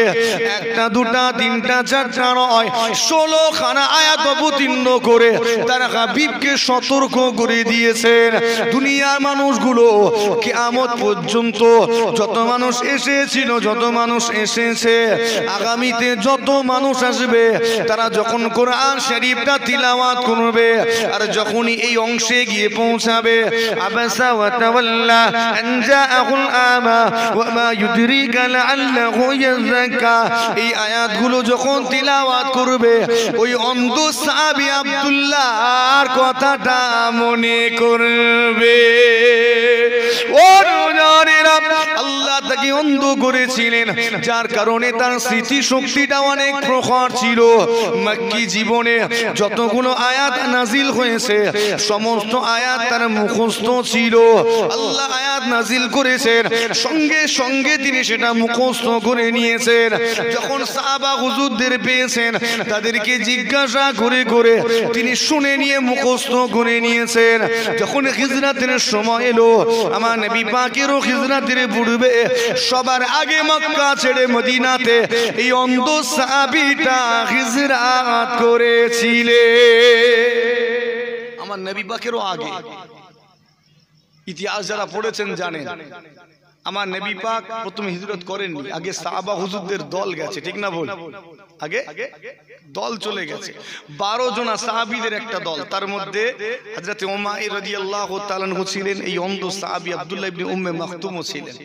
একটা, দুটা, তিনটা, চারটা নয় 16 খানা আয়াত অবতীর্ণ করে তার হাবিবকে সতর্ক করে দিয়েছেন। দুনিয়ার মানুষগুলো কিয়ামত পর্যন্ত যত মানুষ এসেছিল, যত মানুষ এসেছে, আগামীতে যত মানুষ আসবে, তারা যখন কোরআন শরীফটা তিলাওয়াত করবে, আর যখনই এই অংশে গিয়ে পৌঁছাবে, আবাসা ওয়া তাওয়াল্লা আন জাআহুল আমা ওয়া মা ইউদরিকা লাআল্লাহু ইয়াযাক্কা, এই আয়াতগুলো যখন তিলাওয়াত করবে, ওই অন্ধ সাহাবী আব্দুল্লাহর কথাটা মনে করবে। ও নওজওয়ানেরা, আল্লাহ তাকে অন্ধ করেছিলেন, যার কারণে তার স্মৃতি শক্তিটা অনেক প্রখর ছিল। মক্কি জীবনে যতগুলো আয়াত নাজিল হয়েছে, সমস্ত আয়াত তার মুখস্থ ছিল। আল্লাহ আয়াত নাজিল করেছেন, সঙ্গে সঙ্গে তিনি সেটা মুখস্থ করে নিয়েছেন। যখন সাহাবা হুজুরদের পেয়েছেন, তাদেরকে জিজ্ঞাসা করে করে তিনি শুনে নিয়ে মুখস্থ করে নিয়েছেন। যখন হিজরাতের সময় এলো, আমার নবী পাকেরও হিজরাতের পূর্বে সবার আগে মক্কা ছেড়ে মদিনাতে এই অন্ধ সাহাবীটা হিজরাত করেছিলেন। আমার নবী পাকেরও আগে। ইতিহাস যারা পড়েছেন জানেন, আমার নবী পাক প্রথমে হিজরত করেননি, আগে সাহাবা হুজুরদের দল গেছে। ঠিক না বল? আগে দল চলে গেছে। 12 জন সাহাবীদের একটা দল, তার মধ্যে হযরত উমাইর রাদিয়াল্লাহু তাআলা আনহু ছিলেন, এই অন্ধ সাহাবী আব্দুল্লাহ ইবনে উম্মে মাকতুমও ছিলেন।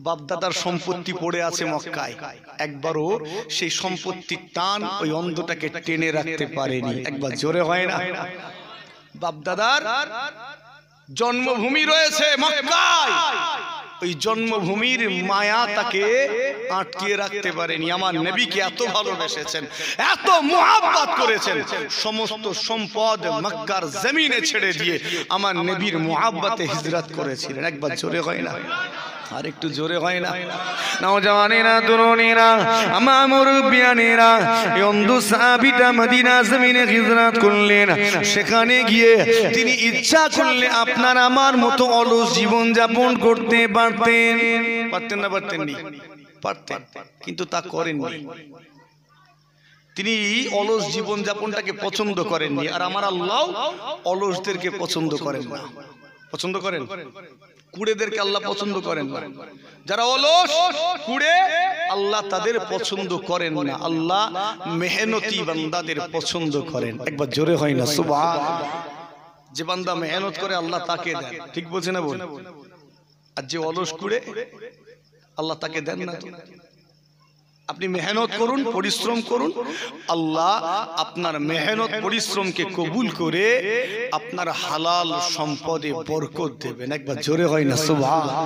বাপদাদার সম্পত্তি পড়ে আছে মক্কায়, একবারও সেই সম্পত্তির টান ওই অন্ধটাকে টেনে রাখতে পারেনি। একবার জোরে হয় না? বাপদাদার জন্মভূমি রয়েছে মক্কায়, ওই জন্মভূমির মায়া তাকে আটকে রাখতে পারেনি। আমার নবীকে এত ভালোবেসেছেন, এত মুহাব্বত করেছেন, সমস্ত সম্পদ মক্কার জমিনে ছেড়ে দিয়ে আমার নবীর মুহাব্বতে হিজরত করেছিলেন। একবার জোরে হয় না? আর একটু জোরে হয় না? নওজওয়ানেরা, তরুণেরা, আমার মুরব্বিয়ানেরা, এই অন্ধ সাহাবীটা মদিনা জমিনে হিজরত করলেন। সেখানে গিয়ে তিনি ইচ্ছা করলে আপনার আমার মতো অলস জীবন যাপন করতে পারতেন। পারতেন না? পারতেননি? পারতেন, কিন্তু তা করেননি। তিনি অলস জীবন যাপনটাকে পছন্দ করেননি। আর আমার আল্লাহ অলসদেরকে পছন্দ করেন না। পছন্দ করেন? কুড়েদেরকে আল্লাহ পছন্দ করেন না। যারা অলস কুড়ে, আল্লাহ তাদের পছন্দ করেন না। আল্লাহ মেহনতি বান্দাদের পছন্দ করেন। একবার জোরে হয় না সুবহানাল্লাহ? যে বান্দা মেহনত করে আল্লাহ তাকে দেন। ঠিক বলছে না বল? আর যে অলস কুড়ে, আল্লাহ তাকে দেন না। আপনি মেহনত করুন, পরিশ্রম করুন, আল্লাহ আপনার মেহনত পরিশ্রমকে কবুল করে আপনার হালাল সম্পদে বরকত দেবেন। একবার জোরে হয় না সুবহানাল্লাহ?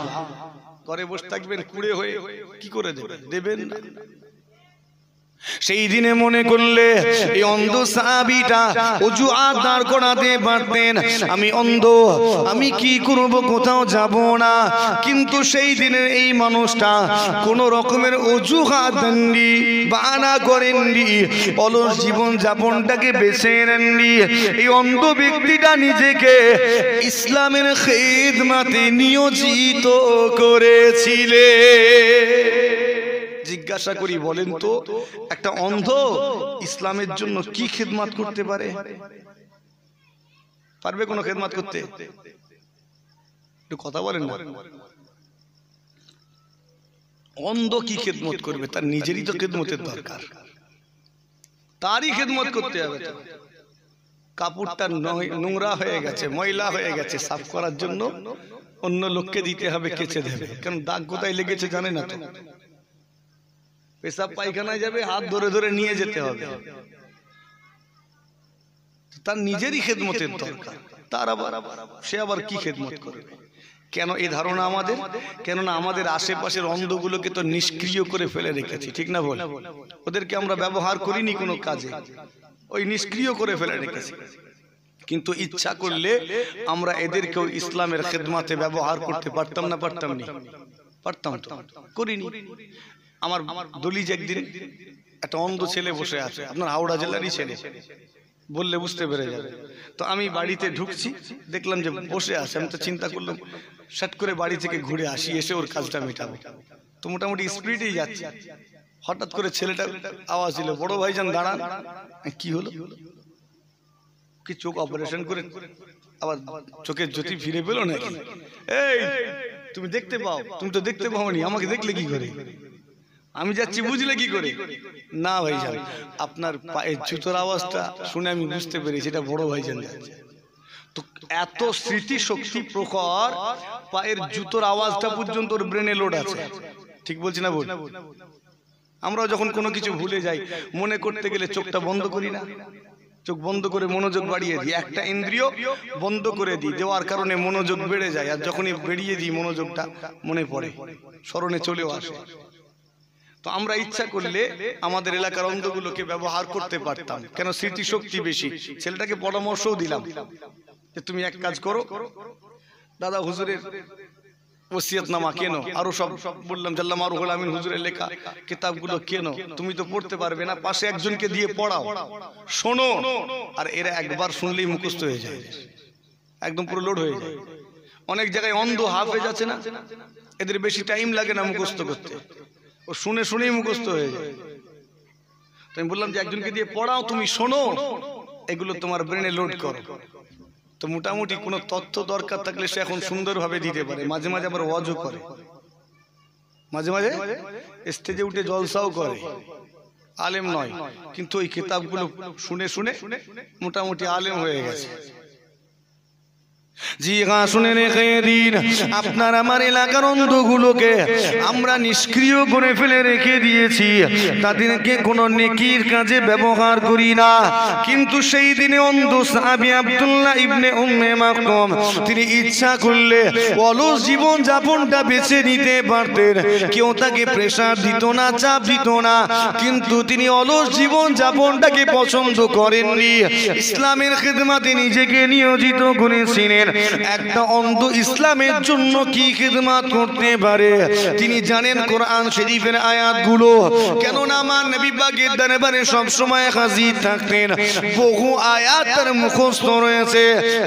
ঘরে বসে থাকবেন কুড়ে হয়ে, কি করে দেবেন? দেবেন না। সেই দিনে মনে করলে এই অন্ধ সাহাবীটা ওযু আর দাঁড় করাতে পারতেন, আমি অন্ধ, আমি কি করব, কোথাও যাব না। কিন্তু সেই দিনের এই মানুষটা কোন রকমের অজুহাত দেননি, বাহানা করেননি, অলস জীবন যাপনটাকে বেছে নেননি। এই অন্ধ ব্যক্তিটা নিজেকে ইসলামের খেদমতে নিয়োজিত করেছিলেন। জিজ্ঞাসা করি, বলেন তো একটা অন্ধ ইসলামের জন্য কি খেদমত করতে পারে? পারবে কোনো খেদমত করতে? একটু কথা বলেন না। অন্ধ কি খেদমত করবে? তার নিজেরই তো খেদমতের দরকার, তারই খেদমত করতে হবে। কাপড়টা নোংরা হয়ে গেছে, ময়লা হয়ে গেছে, সাফ করার জন্য অন্য লোককে দিতে হবে, কেচে দেবে। কারণ দাগ কোথায় লেগেছে জানে না তো, পেশাব পায়খানায় যাবে, হাত ধরে ধরে নিয়ে যেতে হবে। তার নিজেরই খেদমতের দরকার, তার আবার সে আবার কি খেদমত করবে? কেন এই ধারণা আমাদের? কেননা আমাদের আশেপাশের অন্ধগুলোকে তো নিষ্ক্রিয় করে ফেলে রেখেছি, ঠিক না বল? ওদেরকে আমরা ব্যবহার করিনি কোনো কাজে, ওই নিষ্ক্রিয় করে ফেলে রেখেছি। কিন্তু ইচ্ছা করলে আমরা এদেরকেও ইসলামের খেদমতে ব্যবহার করতে পারতাম না? পারতাম না? পারতাম তো, করিনি। আমার দলিজ একদিন একটা অন্ধ ছেলে বসে আছে, আপনার হাওড়া জেলারই ছেলে, বললে বুঝতে পেরে যাবে। তো আমি বাড়িতে ঢুকছি, দেখলাম যে বসে আছে। আমি তো চিন্তা করলাম শাট করে বাড়ি থেকে ঘুরে আসি, এসে ওর কাজটা মেটাবো। তো মোটামুটি স্পিডেই যাচ্ছে, হঠাৎ করে ছেলেটা আওয়াজ দিল, বড় ভাইজান দাঁড়ান। কি হলো? কি চোখ অপারেশন করে আবার চোখের জ্যোতি ফিরে পেলো নাকি? এই তুমি দেখতে পাও? তুমি তো দেখতে পাওনি, আমাকে দেখলে কি করে? আমি যাচ্ছি বুঝলে কি করে? না ভাইজান, আপনার পায়ের জুতোর আওয়াজটা শুনে আমি বুঝতে পেরেছি এটা বড় ভাইজান যাচ্ছে। তো এত স্মৃতি শক্তি প্রখর, পায়ের জুতোর আওয়াজটা পর্যন্ত ওর ব্রেনে লোড আছে। ঠিক বলছি না বল? আমরা যখন কোনো কিছু ভুলে যাই, মনে করতে গেলে চোখটা বন্ধ করি না? চোখ বন্ধ করে মনোযোগ বাড়িয়ে দিই, একটা ইন্দ্রিয় বন্ধ করে দিই, দেওয়ার কারণে মনোযোগ বেড়ে যায়। আর যখনই বেরিয়ে দিই মনোযোগটা মনে পড়ে, স্মরণে চলেও আসে। তো আমরা ইচ্ছা করলে আমাদের এলাকার অন্ধগুলোকে ব্যবহার করতে পারতাম। কেন? স্মৃতিশক্তি বেশি। ছেলেটাকে পরামর্শও দিলাম যে তুমি এক কাজ করো, দাদা হুজুরের ওসিয়তনামা কেন, আরো সব বললাম, জাল্লা মারুহুল আমিন হুজুরের লেখা কিতাবগুলো কেন, তুমি তো পড়তে পারবে না, পাশে একজনকে দিয়ে পড়াও, শোনো। আর এরা একবার শুনলেই মুখস্থ হয়ে যায়, একদম পুরো লোড হয়ে যায়। অনেক জায়গায় অন্ধ হাফেজ আছে না, এদের বেশি টাইম লাগে না মুখস্থ করতে, ও শুনে শুনেই মুখস্থ হয়ে যায়। তো আমি বললাম যে একজনকে দিয়ে পড়াও, তুমি শোনো, এগুলো তোমার ব্রেনে লোড করো। তো মোটামুটি কোনো তথ্য দরকার থাকলে সে এখন সুন্দরভাবে দিতে পারে। মাঝে মাঝে আবার ওয়াজও করে, মাঝে মাঝে স্টেজে উঠে জলসাও করে। আলেম নয়, কিন্তু ওই কিতাবগুলো শুনে শুনে মোটামুটি আলেম হয়ে গেছে। জি হ্যাঁ, শুনে রেখে দিন, আপনার আমার এলাকার অন্ধগুলোকে আমরা নিষ্ক্রিয় করে ফেলে রেখে দিয়েছি, তাদেরকে কোনো নেকির কাজে ব্যবহার করি না। কিন্তু সেই দিনে অন্ধ সাহাবী আব্দুল্লাহ ইবনে উম্মে মাকতুম তিনি ইচ্ছা করলে অলস জীবন যাপনটা বেছে নিতে পারতেন। কেউ তাকে প্রেসার দিত না, চাপ দিত না, কিন্তু তিনি অলস জীবন যাপনটাকে পছন্দ করেননি, ইসলামের খেদমতে নিজেকে নিয়োজিত করেছিলেন। একটা অন্ধ ইসলামের জন্য কি খিদমত করতে পারে তিনি জানেন, কোরআন শরীফের আয়াতগুলো। কেননা আমার নবী পাকের দরবারে সব সময় হাজির থাকতেন, বহু আয়াত তার মুখস্থ রয়েছে।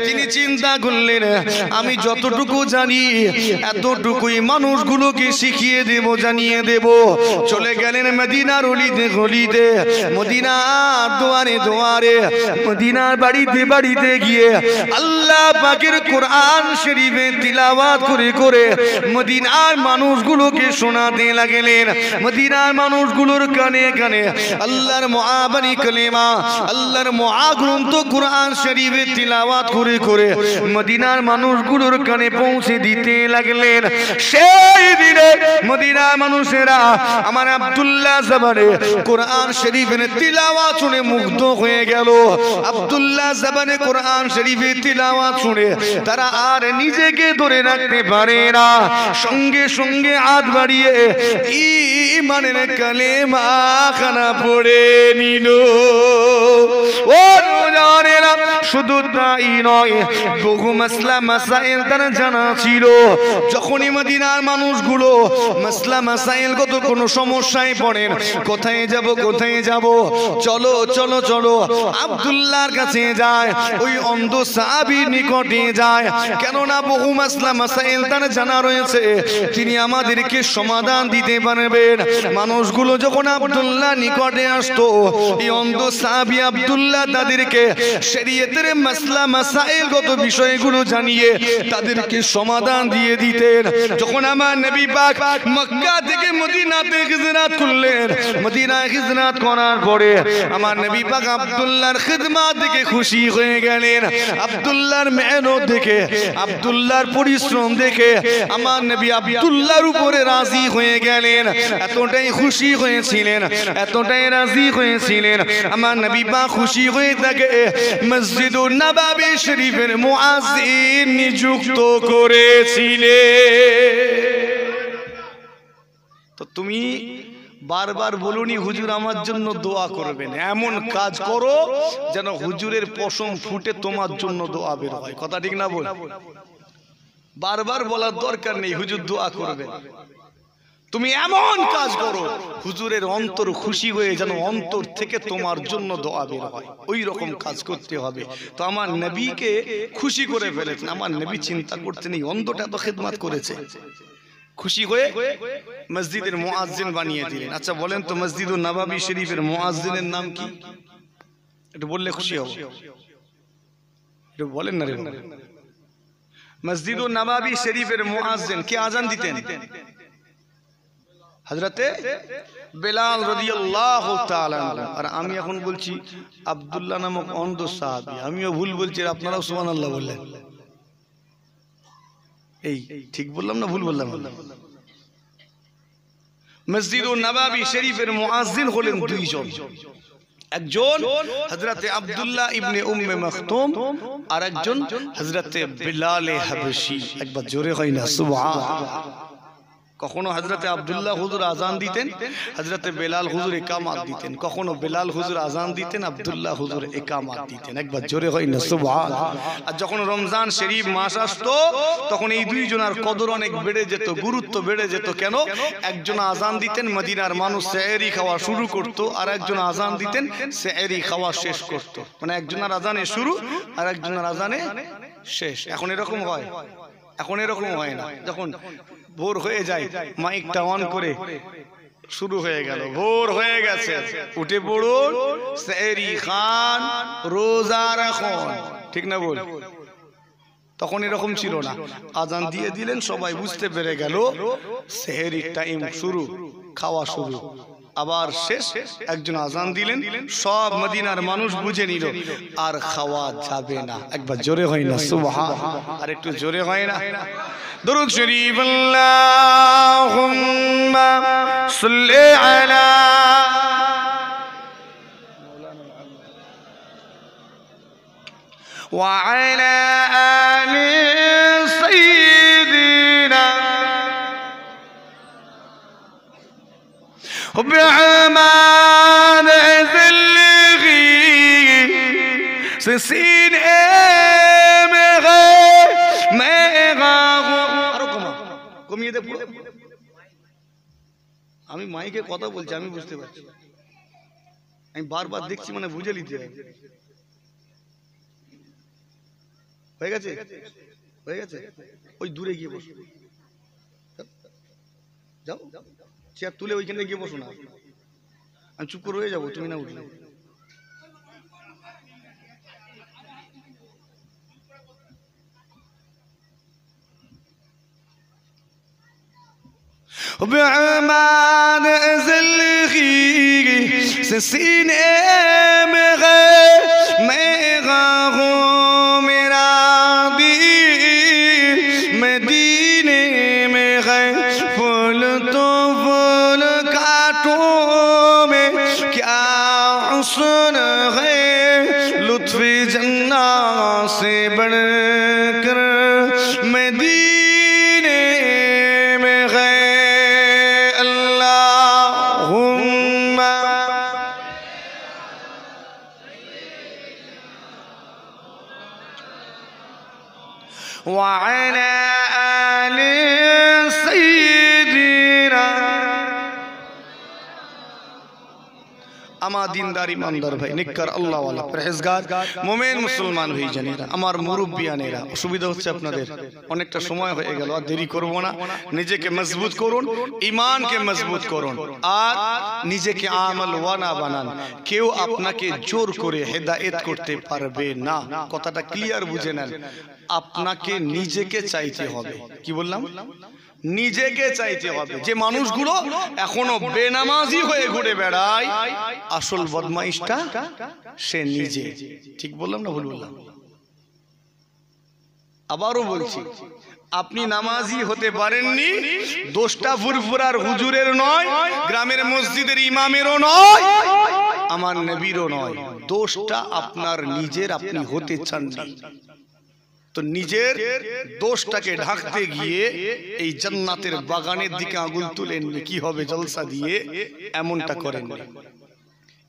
তিনি চিন্তা করলেন আমি যতটুকু জানি এতটুকুই মানুষগুলোকে শিখিয়ে দেব, জানিয়ে দেব। চলে গেলেন মদিনার অলিতে গলিতে, মদিনার দুয়ারে দুয়ারে, মদিনার বাড়িতে বাড়িতে গিয়ে আল্লাহ পাকের কোরআন শরীফে তিলাওয়াত করে করে মদিনার মানুষগুলোকে শোনাতে লাগলেন। মদিনার মানুষগুলোর কানে কানে আল্লাহর মুআবানি কালেমা, আল্লাহর মুআগ্রন্থ কোরআন শরীফে তিলাওয়াত করে করে মদিনার মানুষগুলোর কানে পৌঁছে দিতে লাগলেন। সেই দিনে মদিনার মানুষেরা আমার আব্দুল্লাহ জবানে কোরআন শরীফের তিলাওয়াত শুনে মুগ্ধ হয়ে গেল। আব্দুল্লাহ জবানে কোরআন শরীফের তিলাওয়াত শুনে তারা আর নিজেকে ধরে রাখতে পারে না, সঙ্গে সঙ্গে হাত বাড়িয়ে ঈমানের কালেমা খানা পড়ে নিল। ও জানেরা, শুধু তাই নয়, বহু মাসলা মাসাইল তার জানা ছিল। যখনই মদিনার মানুষগুলো মাসলা মাসাইল কত কোনো সমস্যায় পড়েন, কোথায় যাব কোথায় যাব, চলো চলো চলো আব্দুল্লাহর কাছে যায়, ওই অন্ধ সাহাবীর নিকটে যায়। কেননা বহু মাসলা মাসাইল তার জানা রয়েছে, তিনি আমাদেরকে সমাধান দিতে পারবেন। মানুষগুলো যখন আব্দুল্লাহ নিকটে আসতো, এই অন্ধ সাহাবী আব্দুল্লাহ তাদেরকে শরীয়তের মাসলা মাসাইলগত বিষয়গুলো জানিয়ে তাদেরকে সমাধান দিয়ে দিতেন। যখন আমার নবী পাক মক্কা থেকে মদিনাতে হিজরত করলেন, মদিনায় হিজরত করার পরে আমার নবী পাক আব্দুল্লাহর খিদমত দেখে খুশি হয়ে গেলেন। আব্দুল্লাহর মেহনত দেখে, আব্দুল্লাহর পরিশ্রম দেখে আমার নবী আব্দুল্লাহর উপরে রাজি হয়ে গেলেন। এতটাই খুশি হয়েছিলেন, এতটাই রাজি হয়েছিলেন, আমার নবী পাক খুশি হয়ে তাকে মসজিদুন নববী শরীফের মুয়াজ্জিন নিযুক্ত করেছিলেন। তো তুমি বারবার বলুনি হুজুর আমার জন্য দোয়া করবেন, এমন কাজ করো যেন হুজুরের পশম ফুটে তোমার জন্য দোয়া বের হয়। কথা ঠিক না বল? বারবার বলার দরকার নেই হুজুর দোয়া করবেন। তুমি এমন কাজ করো হুজুরের অন্তর খুশি হয়ে যেন অন্তর থেকে তোমার জন্য দোয়া বের হয়, ওই রকম কাজ করতে হবে। তো আমার নবীকে খুশি করে ফেলেছেন। আমার নবী চিন্তা করতেন এই অন্ধটা তো খেদমত করেছে, খুশি হয়ে মসজিদের মুয়াজ্জিন বানিয়ে দিলেন। আচ্ছা বলেন তো মসজিদুন নববী শরীফের মুয়াজ্জিনের নাম কি? একটু বললে খুশি হব, একটু বলেন না রে। মসজিদুন নববী শরীফের মুয়াজ্জিন কে আজান দিতেন? হযরতে বেলাল রাদিয়াল্লাহু তাআলা। আর আমি এখন বলছি আব্দুল্লাহ নামক অন্ধ সাহাবী, আমিও ভুল বলছি, আপনারাও সুবহানাল্লাহ বললেন। এই ঠিক বললাম না ভুল বললাম? মসজিদুন নববী শরীফের মুয়াজ্জিন হলেন দুইজন, একজন হযরতে আব্দুল্লাহ ইবনে উম্মে মাকতুম আর একজন হযরতে বেলাল হাবশী। একবার জোরে হয় না সুবহানাল্লাহ। কখনো হযরতে আব্দুল্লাহ হুজুর আজান দিতেন, হযরতে বেলাল হুজুর ইকামত দিতেন। কখনো বেলাল হুজুর আজান দিতেন, আব্দুল্লাহ হুজুর ইকামত দিতেন। একবার জোরে হয় না সুবহানাল্লাহ। আর যখন রমজান শরীফ মাস আসতো তখন এই দুইজনের কদর অনেক বেড়ে যেত, গুরুত্ব বেড়ে যেত। কেন? একজন আজান দিতেন, মদিনার মানুষ সেহরি খাওয়া শুরু করত, আর একজন আজান দিতেন, সেহরি খাওয়া শেষ করত। মানে একজনের আজানে শুরু আর একজনের আজানে শেষ। এখন এরকম হয়? এখন এরকম হয় না। যখন ভোর হয়ে যায় মাইকটা অন করে শুরু হয়ে গেল, ভোর হয়ে গেছে, উঠে পড়ুন, সেহরি খান, রোজা রাখুন। ঠিক না বল? তখন এরকম ছিল না। আজান দিয়ে দিলেন, সবাই বুঝতে পেরে গেল সেহরি টাইম শুরু, খাওয়া শুরু, আবার শেষ। একজন আজান দিলেন, সব মদিনার মানুষ বুঝে নিল আর খাওয়া যাবে না। একবার জোরে হয় না সুবহানাল্লাহ? আর একটু জোরে হয় না? দরুদ শরীফ আল্লাহুম্মা সাল্লি আলা ওয়া আলা আলি সাইয়্যিদিনা بعمان ذلغي سسين কমিয়ে দে। আমি মাইকে কথা বলছি, আমি বুঝতে পারছি, আমি বারবার দেখছি, মানে বুঝে নিতে হবে। হয়ে গেছে? হয়ে গেছে? ওই দূরে গিয়ে বসো, যাও চেয়ার তুলে ওইখানে গিয়ে বসো না, আমি চুপ করে হয়ে যাবো তুমি না উঠলে। بعمان زلغي سسينه मेरा हो मेरा दी मदीने में है फूल तो फूल कांटों में क्या हुस्न है लुत्फ़ जन्नत से बढ़कर وعلى آل سيدنا আমার দিনদার ইমানদার ভাই নিককার আল্লাহ ওয়ালা পরহেজগার মুমিন মুসলমান ভাই জানেরা আমার মুরব্বিয়ানেরা অসুবিধা হচ্ছে আপনাদের অনেকটা সময় হয়ে গেল আর দেরি করব না নিজেকে মজবুত করুন ঈমানকে মজবুত করুন আর নিজেকে আমল ওয়ানা বানান কেউ আপনাকে জোর করে হেদায়েত করতে পারবে না কথাটা ক্লিয়ার বুঝে নেন আপনাকে নিজেকে চাইতে হবে কি বললাম নিজেকে চাইতে হবে যে মানুষগুলো এখনো বেনামাজি হয়ে ঘুরে বেড়ায় আসল বদমাইশটা সে নিজে ঠিক বললাম না ভুল বললাম আবারও বলছি আপনি নামাজি হতে পারেননি দোষটা ফুরফুরার হুজুরের নয় গ্রামের মসজিদের ইমামেরও নয় আমার নবীরও নয় দোষটা আপনার নিজের আপনি হতে চান না তো নিজের দোষটাকে ঢাকতে গিয়ে এই জান্নাতের বাগানের দিকে আঙুল তুলেননি কি হবে জলসা দিয়ে এমনটা করেননি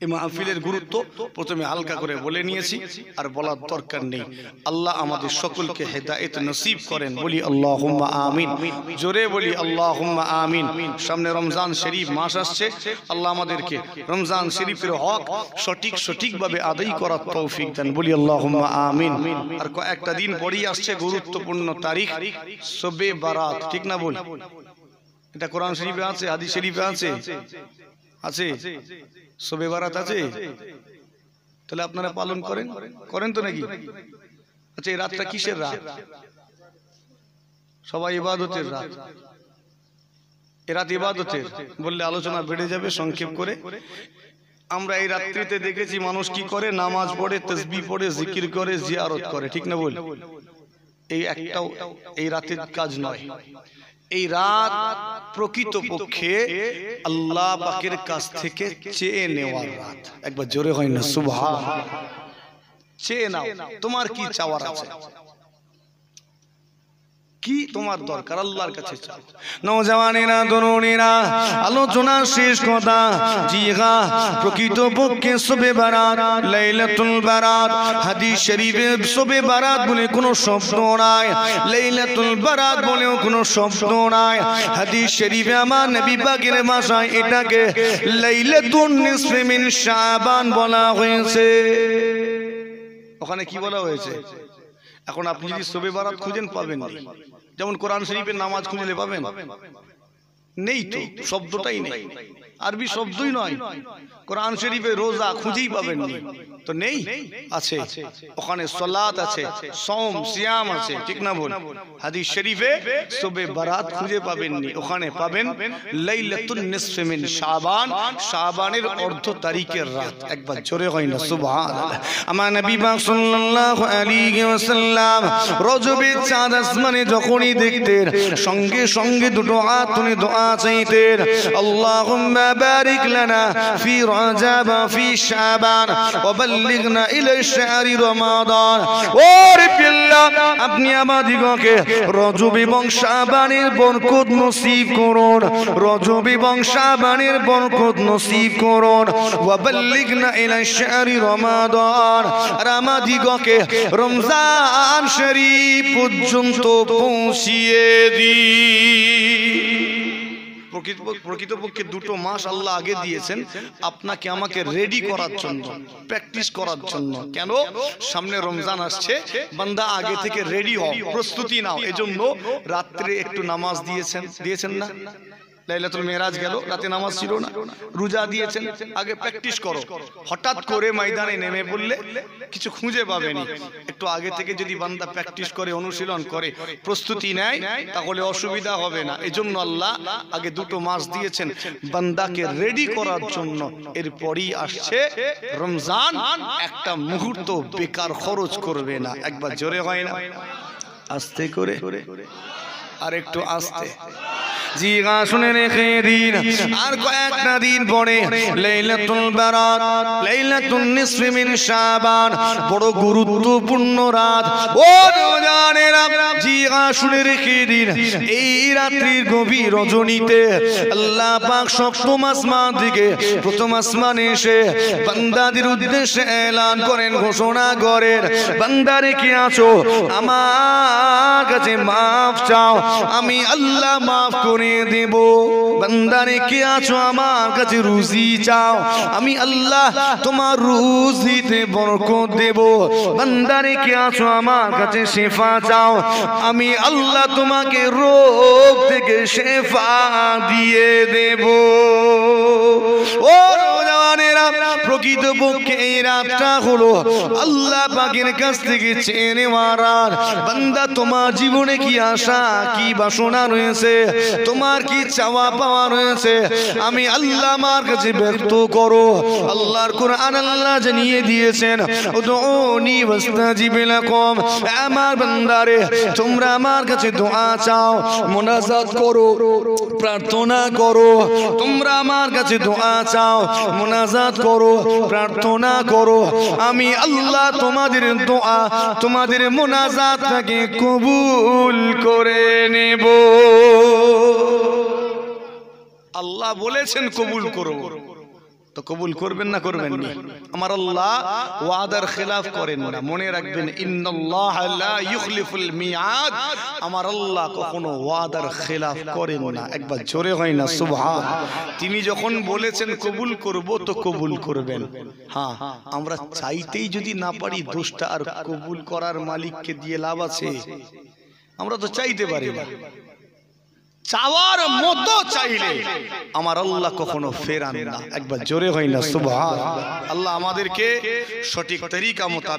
এই মাহফিলের গুরুত্ব প্রথমে হালকা করে বলে নিয়েছি আর বলার দরকার নেই আল্লাহ আমাদের সকলকে হেদায়েত নসিব করেন বলি আল্লাহুম্মা আমিন জোরে বলি আল্লাহুম্মা আমিন সামনে রমজান শরীফ মাস আসছে আল্লাহ আমাদেরকে রমজান শরীফের হক সঠিকভাবে আদায় করার তৌফিক দেন বলি আল্লাহুম্মা আমিন আর কয়েকটা দিন পরেই আসছে গুরুত্বপূর্ণ তারিখ শবে বারাত ঠিক না বল এটা কোরআন শরীফে আছে হাদিস শরীফে আছে আছে শবে বারাত আছে তাহলে আপনারা পালন করেন তো নাকি আচ্ছা এই রাতটা কিসের রাত সবাই ইবাদতের রাত এই রাত ইবাদতের বললে আলোচনা বেড়ে যাবে সংক্ষেপ করে আমরা এই রাত্রিতে দেখেছি মানুষ কি করে নামাজ পড়ে তাসবিহ পড়ে জিকির করে জিয়ারত করে ঠিক না বল এই একটাও এই রাতের কাজ নয় এই রাত প্রকৃতপক্ষে আল্লাহ পাকের কাছ থেকে চেয়ে নেওয়ার রাত একবার জোরে হয় না সুবহানাল্লাহ চেয়ে নাও তোমার কি চাওয়ার আছে কি তোমার দরকার আল্লাহর কাছে চাও নওজওয়ানেরা তরুণীরা আলোচনা শেষ কথা জি হ্যাঁ প্রকৃতপক্ষে শবে বারাত লাইলাতুল বারাত হাদিস শরীফে শবে বারাত বলে কোনো শব্দ নাই লাইলাতুল বারাত বলেও কোনো শব্দ নাই হাদিস শরীফে আমার নবী পাকের ভাষায় এটাকে লাইলাতুন নিসফি মিন শাবান বলা হয়েছে ওখানে কি বলা হয়েছে এখন আপনি যদি শবে বারাত খুঁজেন পাবেন না যেমন কোরআন শরীফের নামাজ খুঁজলে পাবেন নেই তো শব্দটাই নেই আরবি শব্দই নয় কোরআন শরীফে রোজা খুঁজেই পাবেন না তো নেই আছে ওখানে সালাত আছে সওম সিয়াম আছে ঠিক না বল হাদিস শরীফে শবে বারাত খুঁজে পাবেন না ওখানে পাবেন লাইলাতুন নিসফি মিন শাবান শাবানের অর্ধ তারিখের রাত একবার জোরে হয় না সুবহানাল্লাহ আমার নবী পাক সাল্লাল্লাহু আলাইহি ওয়াসাল্লাম রজবের চাঁদ আসমানে যখনই দেখতেন সঙ্গে সঙ্গে দুটো হাত তুলে দোয়া চাইতেন আল্লাহুম্মা বারিক লানা ফি রজব ফি শাবান ওয়া বাল্লিগনা ইলা শাহরি রমাদান ও আল্লাহ আপনি আমাদিগকে রজব এবং শাবানের বরকত নসিব করুন রজব এবং শাবানের বরকত নসিব করুন ওয়া বাল্লিগনা ইলা শাহরি রমাদান আর আমাদিগকে রমজান শরীফ পর্যন্ত পৌঁছিয়ে দিন প্রকৃতপক্ষে দুটো মাস আল্লাহ আগে দিয়েছেন আপনাকে আমাকে রেডি করার জন্য প্র্যাকটিস করার জন্য কেন সামনে রমজান আসছে বান্দা আগে থেকে রেডি হও প্রস্তুতি নাও এজন্য রাত্রে একটু নামাজ দিয়েছেন না লাইলাতুল মেরাজ গেল রাতে নামাজ ছিল না রোজা দিয়েছেন আগে প্র্যাকটিস করো হঠাৎ করে ময়দানে নেমে পড়লে কিছু খুঁজে পাবেনি একটু আগে থেকে যদি বান্দা প্র্যাকটিস করে অনুশীলন করে প্রস্তুতি নেয় তাহলে অসুবিধা হবে না এজন্য আল্লাহ আগে দুটো মাস দিয়েছেন বান্দাকে রেডি করার জন্য এরপরই আসছে রমজান একটা মুহূর্ত বেকার খরচ করবে না একবার জোরে হয় না আস্তে করে আর একটু আস্তে জি গা শুনে রেখে দিন। আর কয়েকটা দিন পরে লাইলাতুল বারাত, লাইলাতুন নিসফি মিন শাবান, বড় গুরুত্বপূর্ণ রাত। ও জানেরা, জি গা শুনে রেখে দিন, এই রাত্রির গভীর রজনীতে আল্লাহ পাক সপ্তম আসমান থেকে প্রথম আসমানে এসে বান্দাদের উদ্দেশ্যে এলান করেন, ঘোষণা করেন, বান্দারে কি আছো, আমার কাছে মাফ চাও, আমি আল্লাহ মাফ করে দেব। বান্দারে কি আছো, আমার কাছে রুজি চাও, আমি আল্লাহ তোমার রুজিতে বরকত দেব। বান্দারে কি আছো, আমার কাছে শিফা চাও, আমি আল্লাহ তোমাকে রোগ থেকে শিফা দিয়ে দেব। ও জানেরা, প্রকৃতপক্ষে এই রাতটা হলো আল্লাহ পাকের কাছ থেকে চেয়ে নেওয়া রাত। বান্দা, তোমার জীবনে কি আশা, কি বাসনা রয়েছে, তোমার কি চাওয়া পাওয়া রয়েছে, আমি আল্লাহ আমার কাছে ব্যক্ত করো। আল্লাহর কোরআন আল্লাহ জানিয়ে দিয়েছেন, উদউনি ওয়াস্তাজিব লাকুম, আমার বান্দারে তোমরা আমার কাছে দোয়া চাও, মুনাজাত করো, প্রার্থনা করো। তোমরা আমার কাছে দোয়া চাও, মুনাজাত করো, প্রার্থনা করো, আমি আল্লাহ তোমাদের দোয়া, তোমাদের মুনাজাতটাকে কবুল করে নেব। আল্লাহ বলেছেন কবুল করো, তো কবুল করবেন না করবেন না? আমার আল্লাহ ওয়াদার খেলাফ করেন না, মনে রাখবেন, ইন্নাল্লাহ লা ইউখলিফুল মিআদ, আমার আল্লাহ কখনো ওয়াদার খেলাফ করেন না। একবার জোরে হয় না সুবহান। তিনি যখন বলেছেন কবুল করব, তো কবুল করবেন। হ্যাঁ, আমরা চাইতেই যদি না পারি দোষটা আর কবুল করার মালিককে দিয়ে লাভ আছে? আমরা তো চাইতে পারি না, চাওয়ার মতো চাইলে আমার আল্লাহ কখনো ফেরান না। একবার জোরে হয় না সুবহান। আল্লাহ আমাদেরকে সঠিক তরিকা মোতাবেক